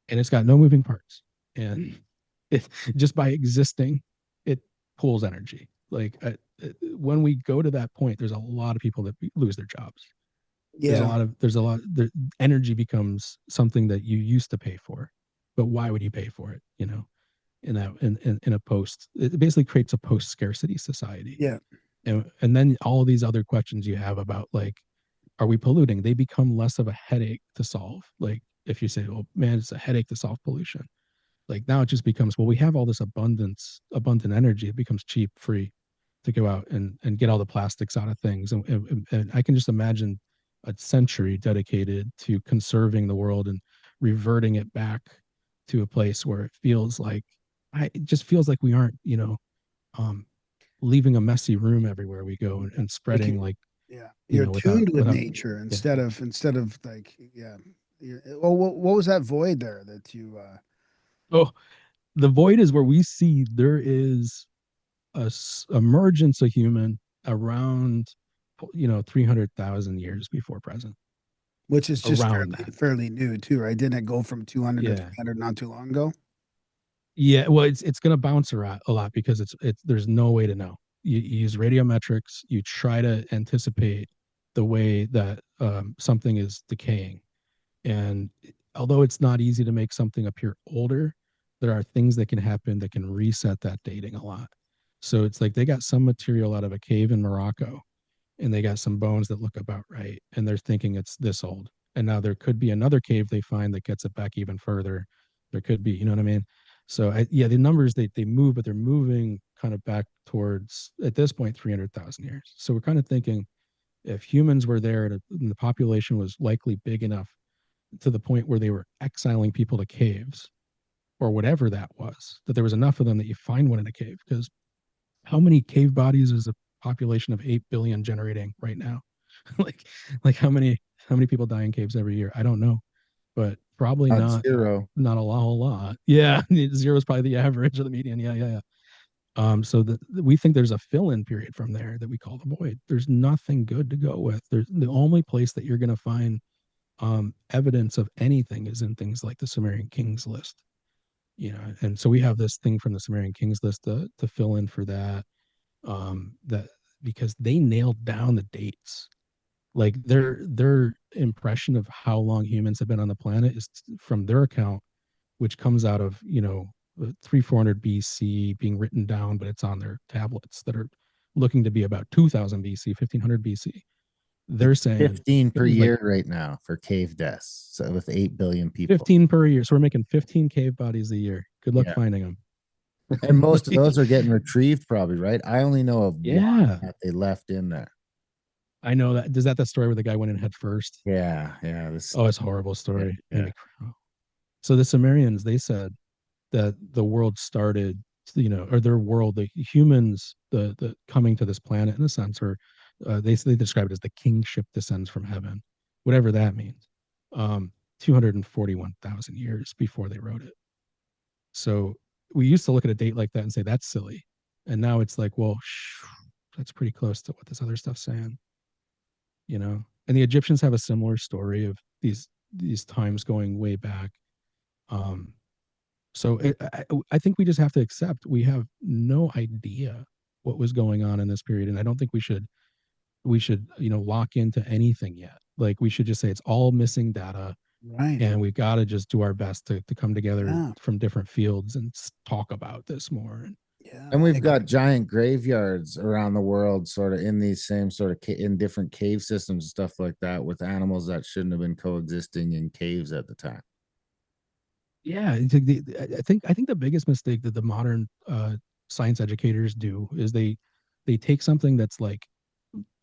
and it's got no moving parts, and it just by existing it pulls energy like when we go to that point, there's a lot of people that lose their jobs. Yeah. There's a lot the energy becomes something that you used to pay for, but why would you pay for it, in a post, it basically creates a post scarcity society. Yeah. And then all of these other questions you have about like, are we polluting, they become less of a headache to solve. Like if you say, oh man, it's a headache to solve pollution, like now it just becomes, well, we have all this abundant energy, it becomes cheap, free to go out and get all the plastics out of things. And I can just imagine a century dedicated to conserving the world and reverting it back to a place where it just feels like we aren't, um, leaving a messy room everywhere we go, and Like spreading like, yeah, you're tuned with without, nature yeah. instead of like yeah. Well, what was that void there that you Oh, the void is where we see there is a emergence of human around 300,000 years before present, which is just around fairly that. fairly new too, right? Didn't it go from 200 to Yeah, 300 not too long ago? yeah. Well, it's going to bounce around a lot because it's there's no way to know. You use radiometrics, you try to anticipate the way that something is decaying, and although it's not easy to make something appear older, there are things that can happen that can reset that dating a lot. So it's like they got some material out of a cave in Morocco, and they got some bones that look about right, and they're thinking it's this old. And now there could be another cave they find that gets it back even further. There could be, you know what I mean? So yeah, the numbers they move, but they're moving kind of back towards at this point 300,000 years. So we're kind of thinking if humans were there and the population was likely big enough to the point where they were exiling people to caves or whatever that was, that there was enough of them that you find one in a cave. Because how many cave bodies is a population of 8 billion generating right now? like like how many people die in caves every year? I don't know. but probably Not not zero. not a whole lot. Yeah, zero is probably the average of the median. Yeah, yeah, yeah. So we think there's a fill-in period from there that we call the void. There's nothing good to go with. There's the only place that you're going to find evidence of anything is in things like the Sumerian Kings list. And so we have this thing from the Sumerian Kings list to fill in for that. That because they nailed down the dates. Like their impression of how long humans have been on the planet is from their account, which comes out of 300-400 BC being written down, but it's on their tablets that are looking to be about 2000 BC, 1500 BC. They're It's saying 15 it per was like year right now for cave deaths. So with 8 billion people. 15 per year. So we're making 15 cave bodies a year. Good luck Yeah. finding them. And most of those are getting retrieved, probably, right? I only know of one Yeah, that they left in there. I know that. Is that the story where the guy went in head first? Yeah, yeah. This, Oh, it's a horrible yeah, story. yeah. So the Sumerians, they said that the world started, or their world, the humans, the coming to this planet in a sense, or they describe it as the kingship descends from heaven, whatever that means. 241,000 years before they wrote it. So we used to look at a date like that and say that's silly, and now it's like, well, that's pretty close to what this other stuff's saying. And the Egyptians have a similar story of these times going way back. Um, so I think we just have to accept we have no idea what was going on in this period, and I don't think we should lock into anything yet. Like we should just say it's all missing data, Right. and we've got to just do our best to come together Yeah. from different fields and talk about this more. And Yeah. And we've got giant graveyards around the world, sort of in these same sort of in different cave systems and stuff like that, with animals that shouldn't have been coexisting in caves at the time. yeah, I think the biggest mistake that the modern science educators do is they take something that's like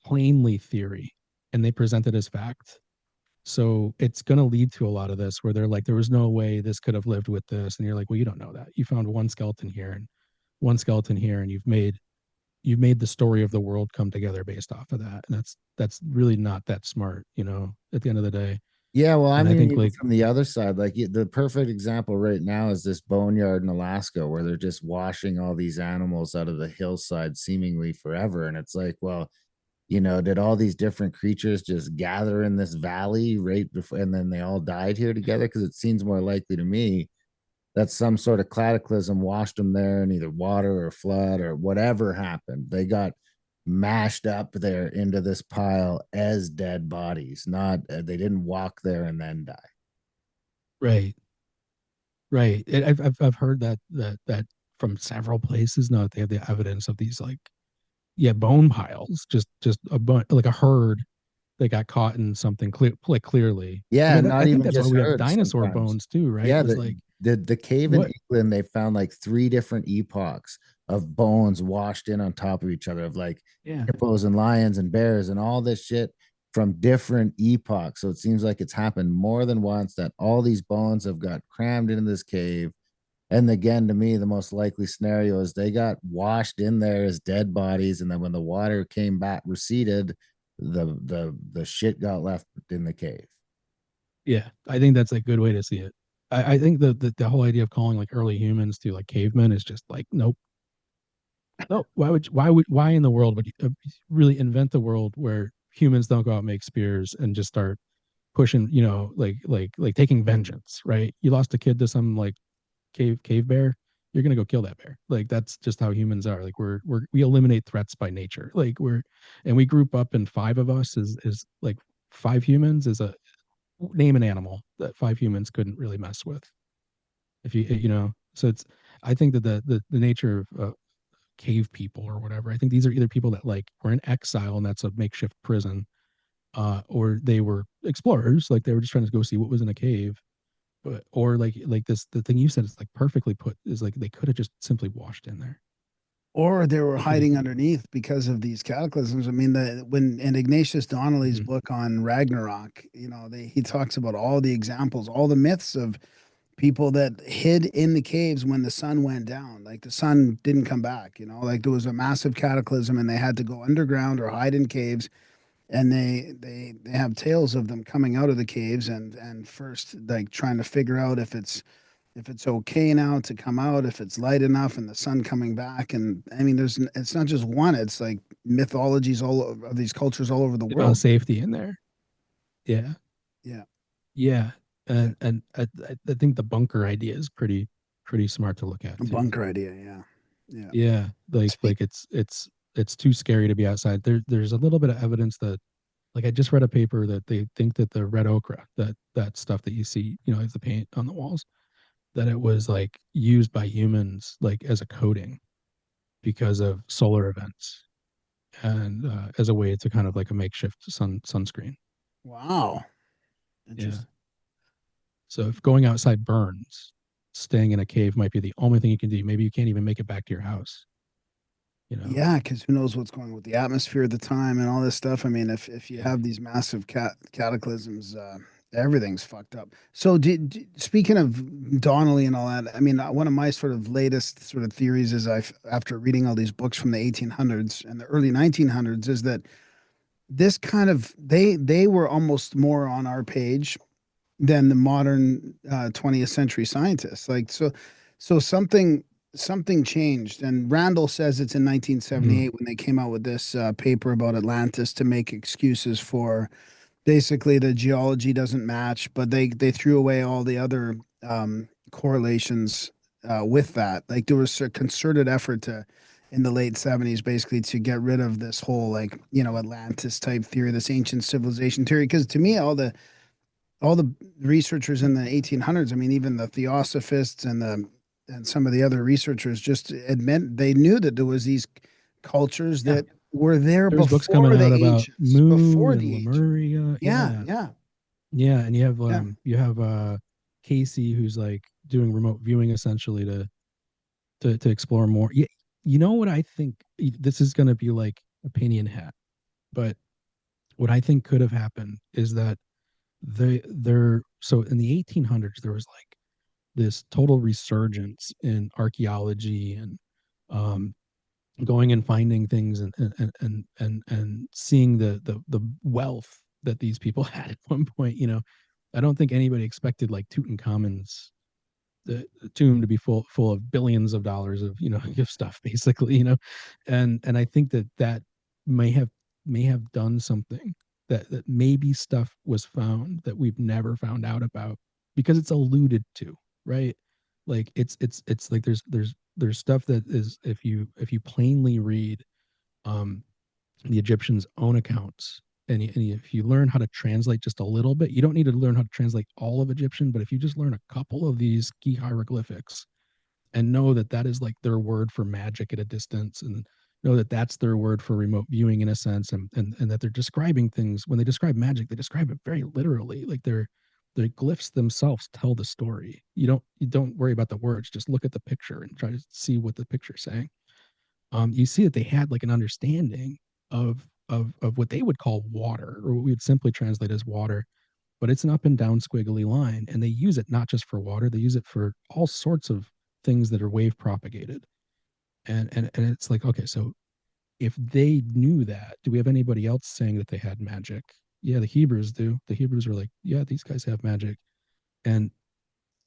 plainly theory and they present it as fact. So it's going to lead to a lot of this where they're like, there was no way this could have lived with this, and you're like, well, you don't know that. You found one skeleton here and one skeleton here, and you've made the story of the world come together based off of that, and that's really not that smart, at the end of the day. Yeah, well, I And I mean, think even like, from the other side, like the perfect example right now is this boneyard in Alaska where they're just washing all these animals out of the hillside seemingly forever. And it's like, well, did all these different creatures just gather in this valley right before and then they all died here together? Because it seems more likely to me that some sort of cataclysm washed them there and either water or flood or whatever happened. They got mashed up there into this pile as dead bodies, not they didn't walk there and then die. right, right. I've heard that from several places now that they have the evidence of these like, yeah, bone piles, just like a herd that got caught in something like clearly. And Yeah, I not think even that's why just we have heard dinosaur sometimes. bones too, right? Yeah, Was like, the cave in what? England, they found like 3 different epochs of bones washed in on top of each other, of like Yeah, hippos and lions and bears and all this shit from different epochs. So it seems like it's happened more than once that all these bones have got crammed into this cave. And again, to me, the most likely scenario is they got washed in there as dead bodies, and then when the water came back, receded, the shit got left in the cave. yeah. I think that's a good way to see it. I think the whole idea of calling like early humans to like cavemen is just like, nope, no. Why in the world would you really invent the world where humans don't go out and make spears and just start pushing, like taking vengeance, right? You lost a kid to some like cave bear, you're gonna go kill that bear. Like that's just how humans are. Like we eliminate threats by nature. Like and we group up in five of us is like five humans is a name an animal that five humans couldn't really mess with. If so it's I think that the nature of cave people or whatever. I think these are either people that like were in exile and that's a makeshift prison, or they were explorers, like they were just trying to go see what was in a cave, or like this the thing you said is like perfectly put is like they could have just simply washed in there. Or they were They could have. hiding underneath because of these cataclysms. I mean, when in Ignatius Donnelly's Mhm. book on Ragnarok, he talks about all the examples, all the myths of people that hid in the caves when the sun went down. Like the sun didn't come back, like there was a massive cataclysm and they had to go underground or hide in caves. and they have tales of them coming out of the caves and first like trying to figure out if it's okay now to come out, if it's light enough and the sun coming back. And I mean, it's not just one, it's like mythologies all of these cultures all over the They found world. safety in there. Yeah. Yeah. Yeah. Yeah. And I think the bunker idea is pretty smart to look at A too. bunker idea. Yeah. Yeah. Yeah. Like Speak. it's too scary to be outside. There's a little bit of evidence that, like, I just read a paper that they think that the red ochre, that stuff that you see, like the paint on the walls, that it was like used by humans like as a coating because of solar events, and as a way to kind of like a makeshift sunscreen. Wow. Yeah. Interesting. So if going outside burns, staying in a cave might be the only thing you can do. Maybe you can't even make it back to your house. You know. Yeah, because who knows what's going on with the atmosphere at the time and all this stuff. I mean, if you Yeah. have these massive cataclysms, everything's fucked up. So, speaking of Donnelly and all that, I mean, one of my sort of latest sort of theories is after reading all these books from the 1800s and the early 1900s, is that this kind of they were almost more on our page than the modern 20th century scientists. Like so something changed. And Randall says it's in Mhm. 1978 when they came out with this paper about Atlantis to make excuses for basically the geology doesn't match, but they threw away all the other correlations with that. Like there was a concerted effort to in the late 70s basically to get rid of this whole like Atlantis type theory, this ancient civilization theory, because to me all the researchers in the 1800s, I mean, even the theosophists and some of the other researchers just admit they knew that there was these cultures Yeah. that were there There's books coming before the out about ancients, Mu before and the ancient. Lemuria. Yeah, Yeah. yeah, Yeah. And yeah. you have Casey, who's like doing remote viewing essentially to explore more. Yeah. You know what I think, this is going to be like opinion hat, but what I think could have happened is that so in the 1800s there was like this total resurgence in archaeology and um, going and finding things and seeing the wealth that these people had at one point. I don't think anybody expected like Tutankhamun's the tomb to be full of billions of dollars of gift stuff, basically. And I think that may have may have done something, that maybe stuff was found that we've never found out about because it's alluded to, right? Like it's like there's stuff that is, if you plainly read um the Egyptians' own accounts. And if you learn how to translate just a little bit, you don't need to learn how to translate all of Egyptian, but if you just learn a couple of these key hieroglyphics and know that that is like their word for magic at a distance, and know that that's their word for remote viewing in a sense, and that they're describing things, when they describe magic, they describe it very literally. Like the glyphs themselves tell the story. You don't worry about the words, just look at the picture and try to see what the picture's saying. You see that they had like an understanding of what they would call water, or what we would simply translate as water, but it's an up and down squiggly line, and they use it not just for water; they use it for all sorts of things that are wave propagated. And it's like, okay, so if they knew that, do we have anybody else saying that they had magic? Yeah, the Hebrews do. The Hebrews are like, yeah, these guys have magic. And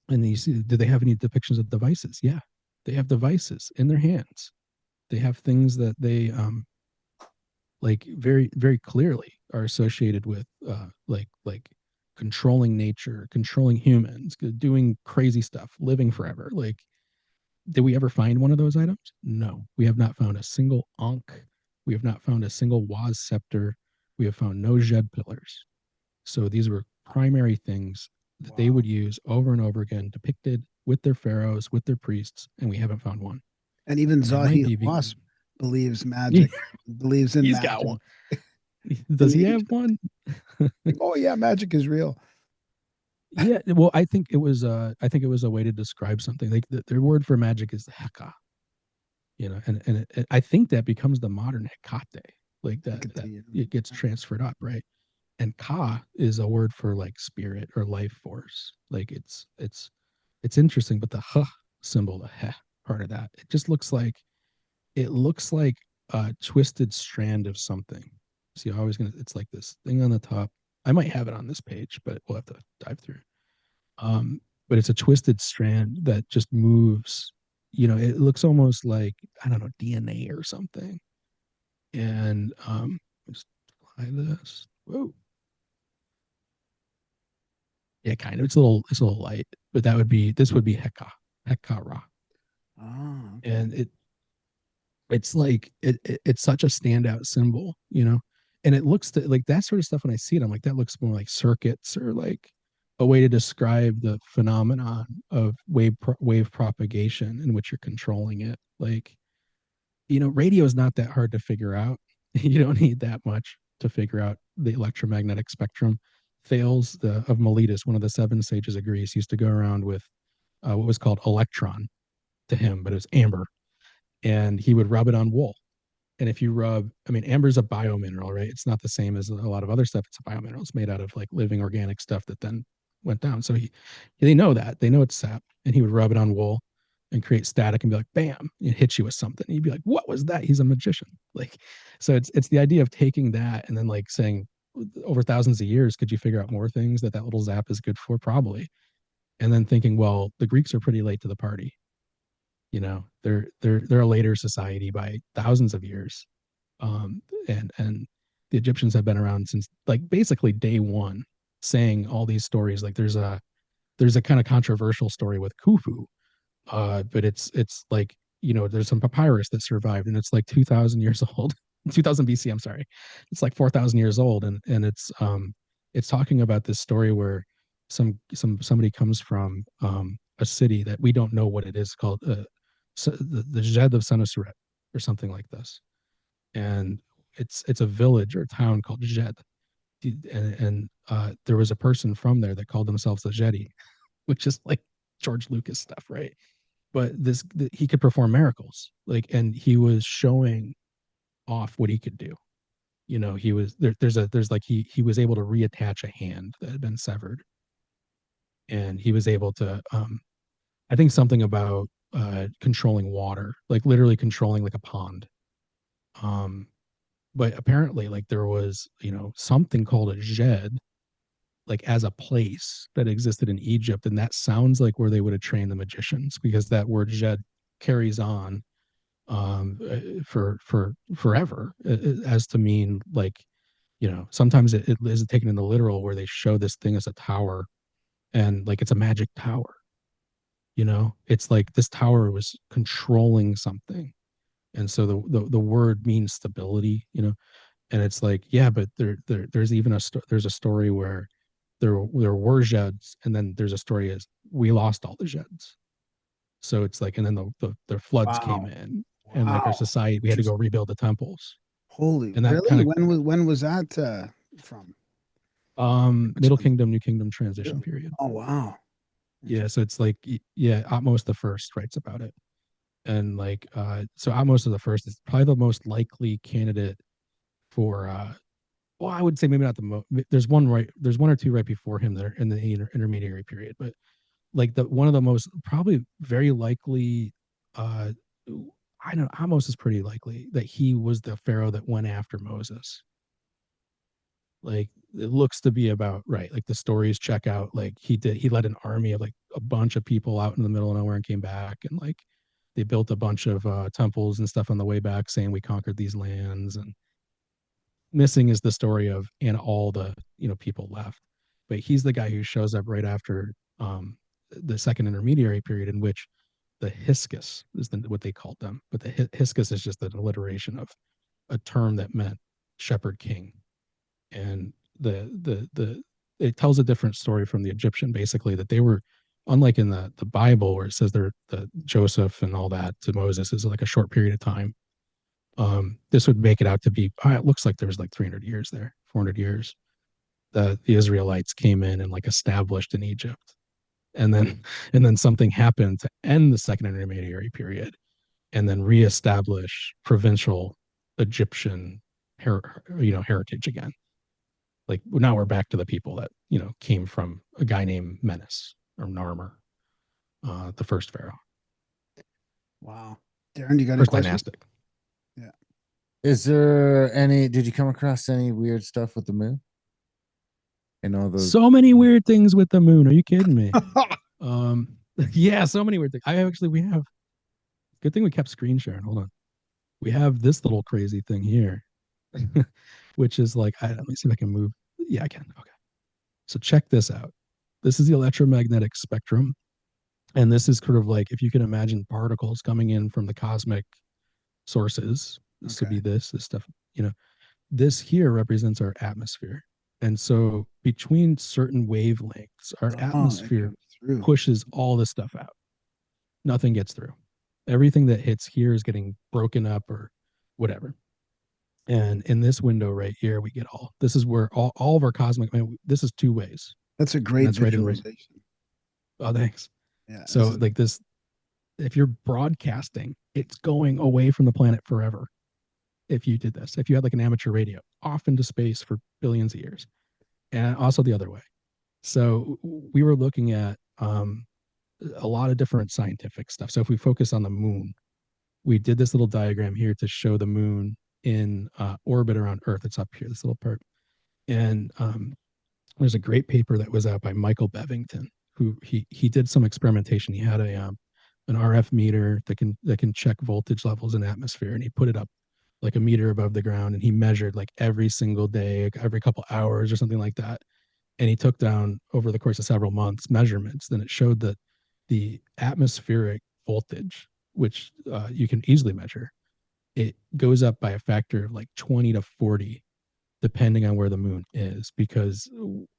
and you see, do they have any depictions of devices? Yeah, they have devices in their hands. They have things that they like very very clearly are associated with like controlling nature, controlling humans, doing crazy stuff, living forever. Like, did we ever find one of those items? No, we have not found a single ankh. We have not found a single Waz scepter. We have found no Jed pillars. So these were primary things that they would Wow. use over and over again, depicted with their pharaohs, with their priests, and we haven't found one. And even And it might Zahi be Hawass believes yeah, magic, believes in he's got magic one. in Does he the have Egypt. one? Like, oh yeah, magic is real. Yeah, well, I think it was a way to describe something. Like their word for magic is heka, and I think that becomes the modern hecate, like that Hecate. it gets transferred up, right? And ka is a word for like spirit or life force. Like it's interesting, but the h symbol, the heh part of that, it looks like a twisted strand of something. So you're always gonna. It's like this thing on the top. I might have it on this page, but we'll have to dive through. Um, but it's a twisted strand that just moves. It looks almost like, I don't know, DNA or something. And just apply this. Whoa. Yeah, kind of. It's a little light, but this would be Hekara. Oh, okay. And it's like it's such a standout symbol. And it looks like that sort of stuff. When I see it, I'm like, that looks more like circuits, or like a way to describe the phenomenon of wave propagation in which you're controlling it. Like, radio is not that hard to figure out. You don't need that much to figure out the electromagnetic spectrum. Thales of Miletus, one of the seven sages of Greece, used to go around with what was called electron to him, but it was amber, and he would rub it on wool. And if you rub, I mean, amber is a biomineral, right? It's not the same as a lot of other stuff. It's a biomineral. It's made out of like living organic stuff that then went down. So they know that. They know it's sap. And he would rub it on wool and create static and be like, bam, it hits you with something. And you'd be like, what was that? He's a magician. Like, so it's the idea of taking that and then like saying, over thousands of years, could you figure out more things that little zap is good for? Probably. And then thinking, well, the Greeks are pretty late to the party. They're a later society by thousands of years. And the Egyptians have been around since like basically day one, saying all these stories. Like there's a kind of controversial story with Khufu, but it's like, there's some papyrus that survived, and it's like 2,000 years old. 2000 BC, I'm sorry. It's like 4,000 years old, and it's talking about this story where somebody comes from a city that we don't know what it is, called the Jed of Senusret or something like this. And it's a village or a town called Jed. And there was a person from there that called themselves a Jedi, which is like George Lucas stuff, right? But he could perform miracles, like, and he was showing off what he could do. He was there's like he was able to reattach a hand that had been severed, and he was able to I think something about controlling water, like literally controlling like a pond. um but apparently, like, there was something called a Jed, like, as a place that existed in Egypt, and that sounds like where they would have trained the magicians, because that word Jed carries on for forever, as to mean, like, sometimes it is taken in the literal, where they show this thing as a tower, and like it's a magic tower. It's like this tower was controlling something, and so the word means stability. And it's like, yeah, but there's even there's a story where there were Jeds, and then there's a story is we lost all the Jeds. So it's like, and then the floods came Wow. in, and like our Wow. society, we had to go Interesting. rebuild the temples. Holy, And that really? kind When was that from? of Which Middle one? Kingdom, New Kingdom transition period. Oh, wow. Yeah, so it's like, yeah, Atmos the first writes about it. And like, so Atmos of the first is probably the most likely candidate for well, I would say maybe not the most. There's one or two right before him that are in the intermediary period, but like the one of the most, probably very likely, uh I know Amos is pretty likely that he was the pharaoh that went after Moses. Like, it looks to be about right. Like, the stories check out. Like, he led an army of like a bunch of people out in the middle of nowhere and came back, and like they built a bunch of temples and stuff on the way back, saying we conquered these lands. And missing is the story of, and all the people left. But he's the guy who shows up right after the second intermediary period, in which the Hiscus is what they called them. But the Hiscus is just an alliteration of a term that meant shepherd king. And the it tells a different story from the Egyptian, basically, that they were, unlike in the Bible, where it says they're the Joseph and all that to Moses is like a short period of time. This would make it out to be, it looks like there was like 300 years there, 400 years. The Israelites came in and like established in Egypt, and then something happened to end the second intermediary period, and then reestablish provincial Egyptian heritage again. Like, now we're back to the people that came from a guy named Menes or Narmer, the first pharaoh, Wow. Darren, you got any first questions? dynastic. Yeah. Is there any, did you come across any weird stuff with the moon and all those? So many weird things with the moon. Are you kidding me? Um, yeah, so many weird things. We have, good thing we kept screen sharing. Hold on. We have this little crazy thing here, which is like, let me see if I can move. Yeah, I can. Okay. So check this out. This is the electromagnetic spectrum. And this is sort of like, if you can imagine particles coming in from the cosmic sources, this would Okay. be this stuff, you know, this here represents our atmosphere. And so between certain wavelengths, our Oh, it atmosphere comes through. pushes all this stuff out. Nothing gets through. Everything that hits here is getting broken up or whatever. And in this window right here, we get this is where all of our cosmic, this is two ways. That's a And great that's right in right. visualization. Oh, thanks. Yeah. So like this, if you're broadcasting, it's going away from the planet forever. If you did this, if you had like an amateur radio off into space for billions of years, and also the other way. So we were looking at a lot of different scientific stuff. So if we focus on the moon, we did this little diagram here to show the moon in orbit around Earth. It's up here, this little part. And there's a great paper that was out by Michael Bevington, who he did some experimentation. He had an RF meter that can check voltage levels in atmosphere, and he put it up like a meter above the ground, and he measured like every single day, every couple hours or something like that. And he took down over the course of several months measurements. Then it showed that the atmospheric voltage, which you can easily measure, it goes up by a factor of like 20 to 40 depending on where the moon is, because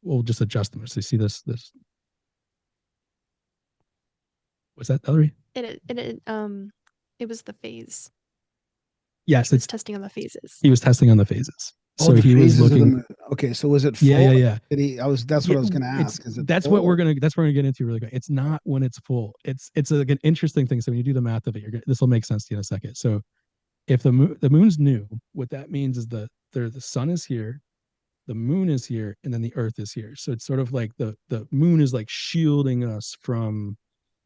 we'll just adjust them. So you see this was that Ellery? It was the phase. Yes, He was testing on the phases. He was testing on the phases. Oh, So the he was looking. Okay, so was it full? Yeah. Did he? That's what I was going to ask. Is it? That's full? what we're gonna. That's what we're gonna get into really quick. It's not when it's full. It's like an interesting thing. So when you do the math of it, this will make sense to you in a second. So if the moon's new, what that means is the sun is here, the moon is here, and then the Earth is here. So it's sort of like the moon is like shielding us from,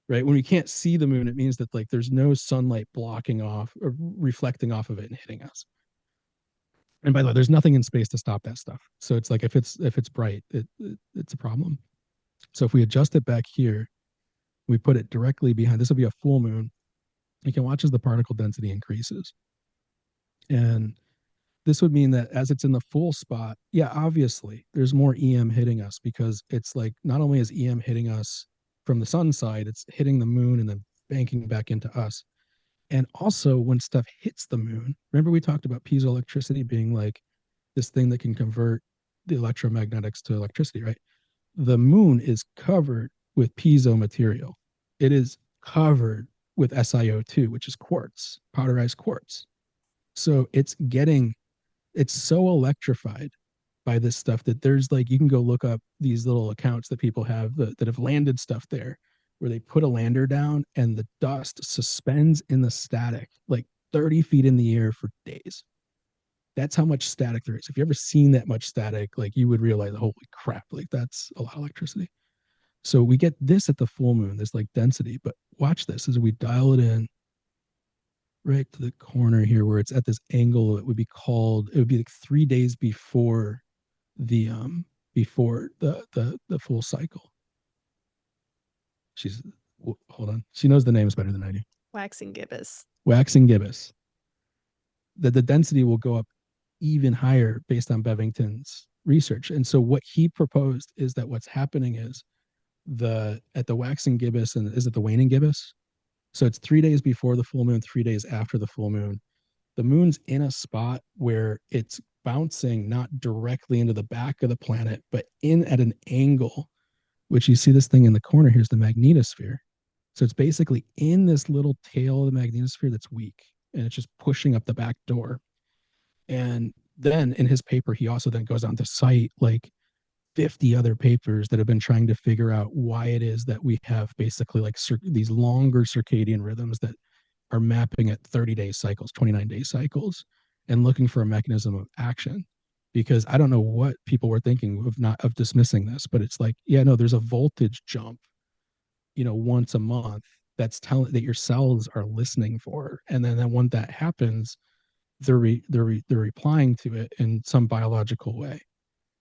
right, when we can't see the moon, it means that like there's no sunlight blocking off or reflecting off of it and hitting us. And by the way, there's nothing in space to stop that stuff. So it's like if it's bright, it's a problem. So if we adjust it back here, we put it directly behind, this will be a full moon. You can watch as the particle density increases. And this would mean that as it's in the full spot, yeah, obviously there's more EM hitting us, because it's like not only is EM hitting us from the sun side, it's hitting the moon and then banking back into us. And also when stuff hits the moon, remember we talked about piezoelectricity being like this thing that can convert the electromagnetics to electricity, right? The moon is covered with piezo material. It is covered with SiO2, which is quartz, powderized quartz. So it's so electrified by this stuff that there's like, you can go look up these little accounts that people have that have landed stuff there, where they put a lander down and the dust suspends in the static like 30 feet in the air for days. That's how much static there is. If you ever seen that much static, like you would realize, holy crap, like that's a lot of electricity. So we get this at the full moon, this like density, but watch this as we dial it in right to the corner here where it's at this angle. It would be like 3 days before the full cycle. Hold on. She knows the names better than I do. Waxing gibbous. Waxing gibbous. The density will go up even higher based on Bevington's research. And so what he proposed is that what's happening is at the waxing gibbous, and is it the waning gibbous? So it's 3 days before the full moon, 3 days after the full moon. The moon's in a spot where it's bouncing not directly into the back of the planet, but in at an angle, which you see this thing in the corner. Here's the magnetosphere. So it's basically in this little tail of the magnetosphere that's weak, and it's just pushing up the back door. And then in his paper, he also then goes on to cite like 50 other papers that have been trying to figure out why it is that we have basically like these longer circadian rhythms that are mapping at 30-day cycles, 29-day cycles, and looking for a mechanism of action. Because I don't know what people were thinking of dismissing this, but it's like, yeah, no, there's a voltage jump, once a month that's telling that your cells are listening for. And then when that happens, they're replying to it in some biological way.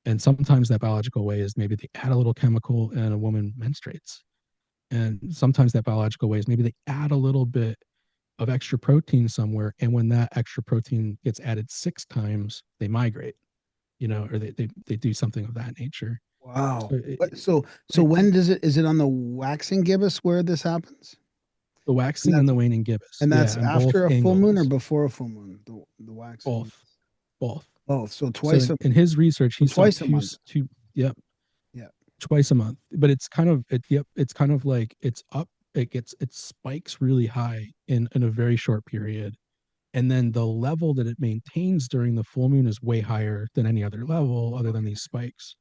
And sometimes that biological way is maybe they add a little chemical and a woman menstruates. And sometimes that biological way is maybe they add a little bit of extra protein somewhere. And when that extra protein gets added 6 times, they migrate, or they do something of that nature. Wow. So So when does it, is it on the waxing gibbous where this happens? the waxing and the waning gibbous. And that's yeah, and both after a full moon or angles. before a full moon? The waxing. Both. Both. So So twice in his research, he saw twice a month. yep, Yeah. twice a month. But it's kind of it's kind of like it's up. It spikes really high in a very short period, and then the level that it maintains during the full moon is way higher than any other level other than these spikes,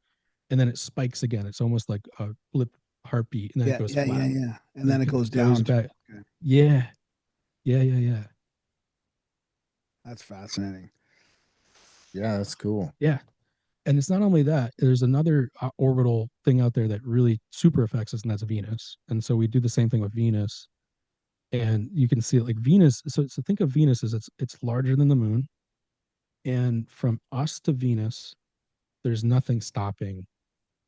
and then it spikes again. It's almost like a blip heartbeat, and then it goes flat. And then it goes down. back. Okay. Yeah. That's fascinating. Yeah, that's cool. Yeah. And it's not only that, there's another orbital thing out there that really super affects us, and that's Venus. And so we do the same thing with Venus. And you can see it like Venus. So think of Venus as it's larger than the moon. And from us to Venus, there's nothing stopping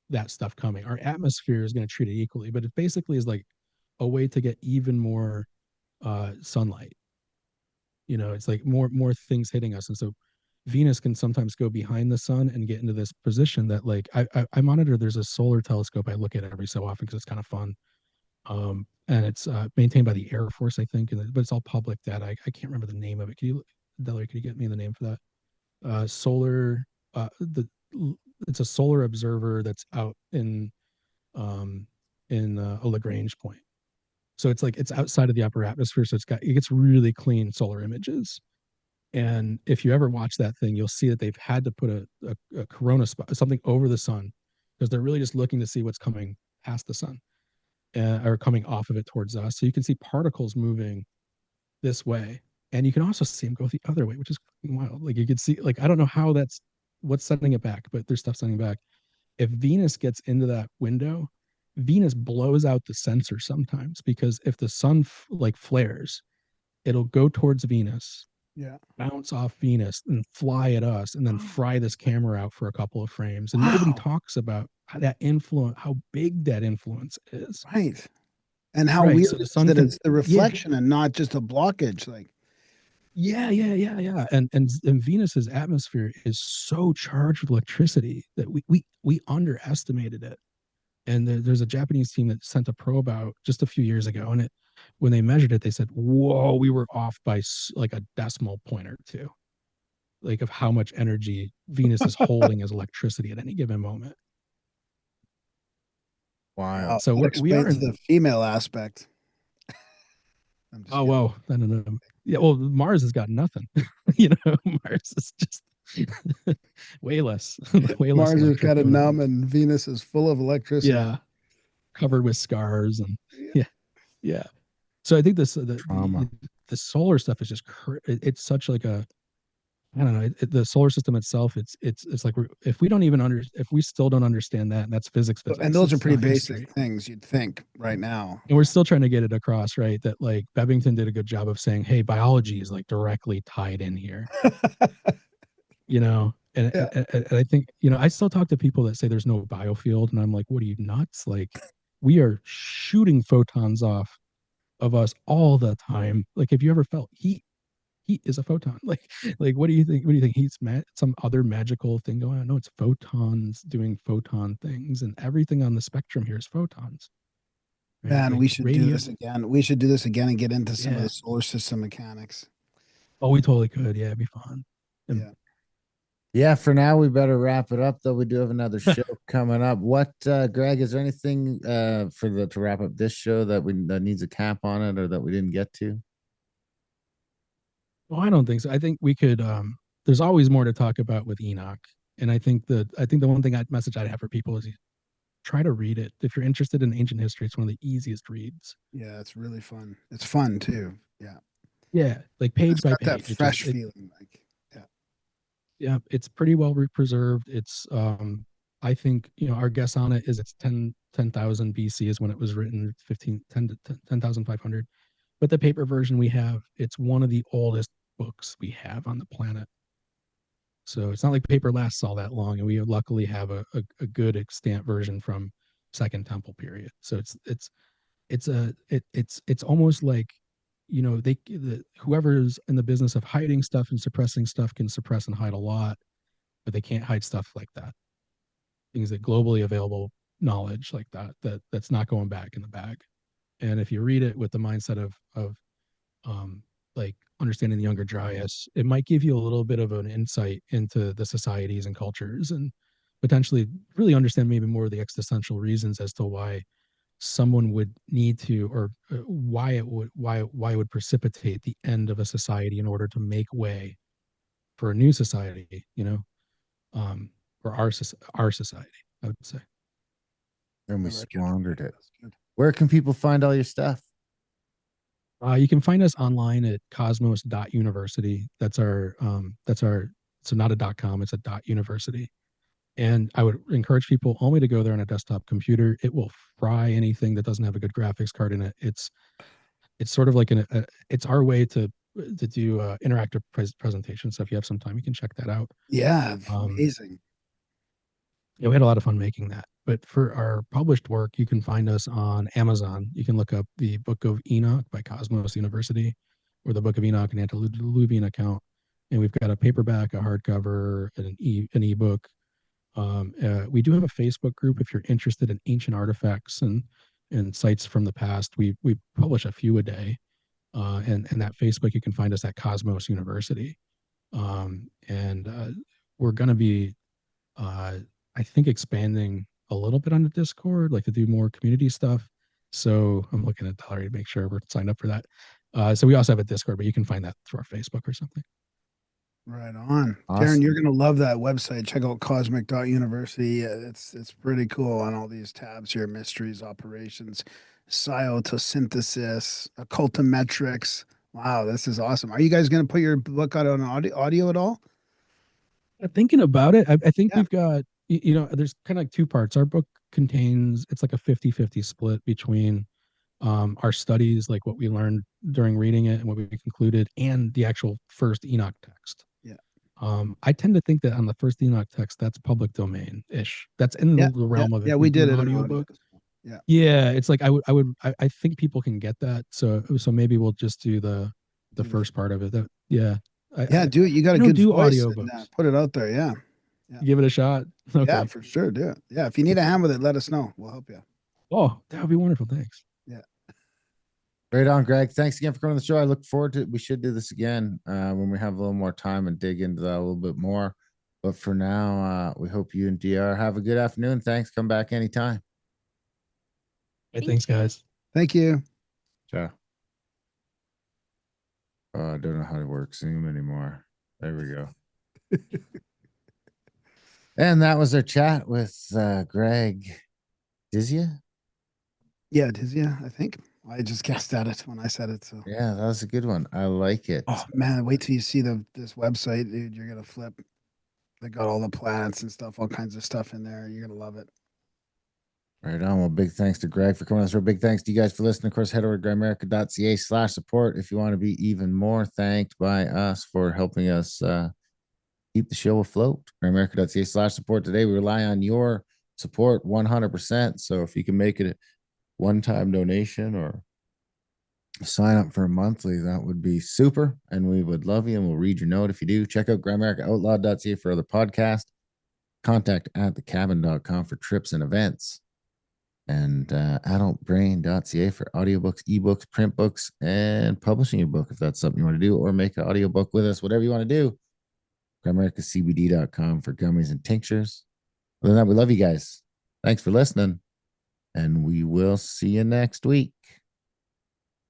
that stuff coming. Our atmosphere is going to treat it equally, but it basically is like a way to get even more sunlight. It's like more things hitting us. And so Venus can sometimes go behind the sun and get into this position that like I monitor. There's a solar telescope I look at every so often because it's kind of fun. And it's maintained by the Air Force, I think, but it's all public data. I can't remember the name of it. Delary, could you get me the name for that? It's a solar observer that's out in a Lagrange point. So it's like it's outside of the upper atmosphere, so it gets really clean solar images. And if you ever watch that thing, you'll see that they've had to put a corona spot, something over the sun, because they're really just looking to see what's coming past the sun or coming off of it towards us. So you can see particles moving this way, and you can also see them go the other way, which is wild. Like you can see, like I don't know how what's sending it back, but there's stuff sending it back. If Venus gets into that window, Venus blows out the sensor sometimes because if the sun flares, it'll go towards Venus, bounce off Venus and fly at us and then fry this camera out for a couple of frames. And nobody talks about how big that influence is. Right. And how weird the sun it's the reflection and not just a blockage. Like, yeah. And Venus's atmosphere is so charged with electricity that we underestimated it. And there's a Japanese team that sent a probe out just a few years ago, and when they measured it, they said, "Whoa, we were off by like a decimal point or two, like of how much energy Venus is holding as electricity at any given moment." Wow. So we are in the female aspect. Oh, wow. No. Yeah, well, Mars has got nothing. Mars is just way less. Mars has got a numb, and Venus is full of electricity. Yeah, covered with scars and yeah. So I think the solar stuff is just it's such like a I don't know the solar system itself. It's like if we still don't understand that, and that's physics. And those are pretty basic things you'd think right now. And we're still trying to get it across, right? That like Bevington did a good job of saying, hey, biology is like directly tied in here. And I think, I still talk to people that say there's no biofield. And I'm like, what are you, nuts? Like, we are shooting photons off of us all the time. Like, have you ever felt heat? Heat is a photon. Like what do you think? What do you think? Heat's some other magical thing going on? No, it's photons doing photon things, and everything on the spectrum here is photons. Right? Man, like we should do this again. We should do this again and get into some of the solar system mechanics. Oh, we totally could. Yeah, it'd be fun. Yeah, for now we better wrap it up, though we do have another show coming up. What Greg, is there anything to wrap up this show that needs a cap on it or that we didn't get to? Well, I don't think so. I think we could there's always more to talk about with Enoch. And I think the one message I'd have for people is try to read it. If you're interested in ancient history, it's one of the easiest reads. Yeah, it's really fun. It's fun too. Yeah. Yeah, like page by page. That fresh feeling, like. Yeah, it's pretty well preserved. It's I think our guess on it is it's 10,000 BC is when it was written, 10,500. But the paper version we have, it's one of the oldest books we have on the planet. So it's not like paper lasts all that long, and we luckily have a good extant version from Second Temple period. So it's almost like, you know, whoever's in the business of hiding stuff and suppressing stuff can suppress and hide a lot, but they can't hide stuff like that. Things that globally available knowledge like that's not going back in the bag. And if you read it with the mindset of like understanding the Younger Dryas, it might give you a little bit of an insight into the societies and cultures, and potentially really understand maybe more of the existential reasons as to why someone would need to, or why it would precipitate the end of a society in order to make way for a new society, you know, for our society, I would say. And we I like it. squandered it. That's good. Where can people find all your stuff? You can find us online at cosmos.university. That's our, so not a .com, it's a .university. And I would encourage people only to go there on a desktop computer. It will fry anything that doesn't have a good graphics card in it. It's sort of like it's our way to do interactive presentations. So if you have some time, you can check that out. Yeah, amazing. Yeah, we had a lot of fun making that. But for our published work, you can find us on Amazon. You can look up the Book of Enoch by Cosmos University, or the Book of Enoch and Antediluvian account. And we've got a paperback, a hardcover, and an ebook. We do have a Facebook group if you're interested in ancient artifacts and sites from the past. We publish a few a day, and that Facebook, you can find us at Cosmos University. We're going to be, I think, expanding a little bit on the Discord, like to do more community stuff. So I'm looking at Valerie to make sure we're signed up for that. So we also have a Discord, but you can find that through our Facebook or something. Right on. Awesome. Darren, you're gonna love that website. Check out cosmic.university. It's pretty cool on all these tabs here: mysteries, operations, psychosynthesis, occultometrics. Wow, this is awesome. Are you guys gonna put your book out on audio at all? Thinking about it, I think Yeah. we've got, you know, there's kind of like two parts. Our book contains, it's like a 50-50 split between our studies, like what we learned during reading it and what we concluded, and the actual first Enoch text. Yeah. I tend to think that on the first Enoch text, that's public domain-ish. That's in Yeah, the realm of it. yeah, we did it in audio. Yeah. Yeah, it's like I think people can get that. So maybe we'll just do the first part of it. Yeah. Yeah, do it. You got a don't good do voice. audiobooks. And, put it out there. Yeah. Give it a shot. Okay. Yeah, for sure. Do it. Yeah. If you need a hand with it, let us know. We'll help you. Oh, that would be wonderful. Thanks. Yeah. Right on, Greg. Thanks again for coming on the show. I look forward to it. We should do this again when we have a little more time and dig into that a little bit more. But for now, we hope you and DR have a good afternoon. Thanks. Come back anytime. Hey, thanks, guys. Thank you. Ciao. I don't know how to work Zoom anymore. There we go. And that was our chat with Greg Dizzia. Yeah, Dizzia, I think. I just guessed at it when I said it. So Yeah, that was a good one. I like it. oh man, wait till you see this website, dude. You're gonna flip. They got all the planets and stuff, all kinds of stuff in there. You're gonna love it. Right on. Well, big thanks to Greg for coming on the show. Big thanks to you guys for listening. Of course, head over to grimerica.ca/support if you want to be even more thanked by us for helping us keep the show afloat. Grimerica.ca/support. Today, we rely on your support 100%. So if you can make it a one-time donation or sign up for a monthly, that would be super. And we would love you, and we'll read your note if you do. Check out grimericaoutloud.ca for other podcasts. Contact at thecabin.com for trips and events. And adultbrain.ca for audiobooks, ebooks, print books, and publishing your book if that's something you want to do, or make an audiobook with us, whatever you want to do. GrimericaCBD.com for gummies and tinctures. Other than that, we love you guys. Thanks for listening, and we will see you next week.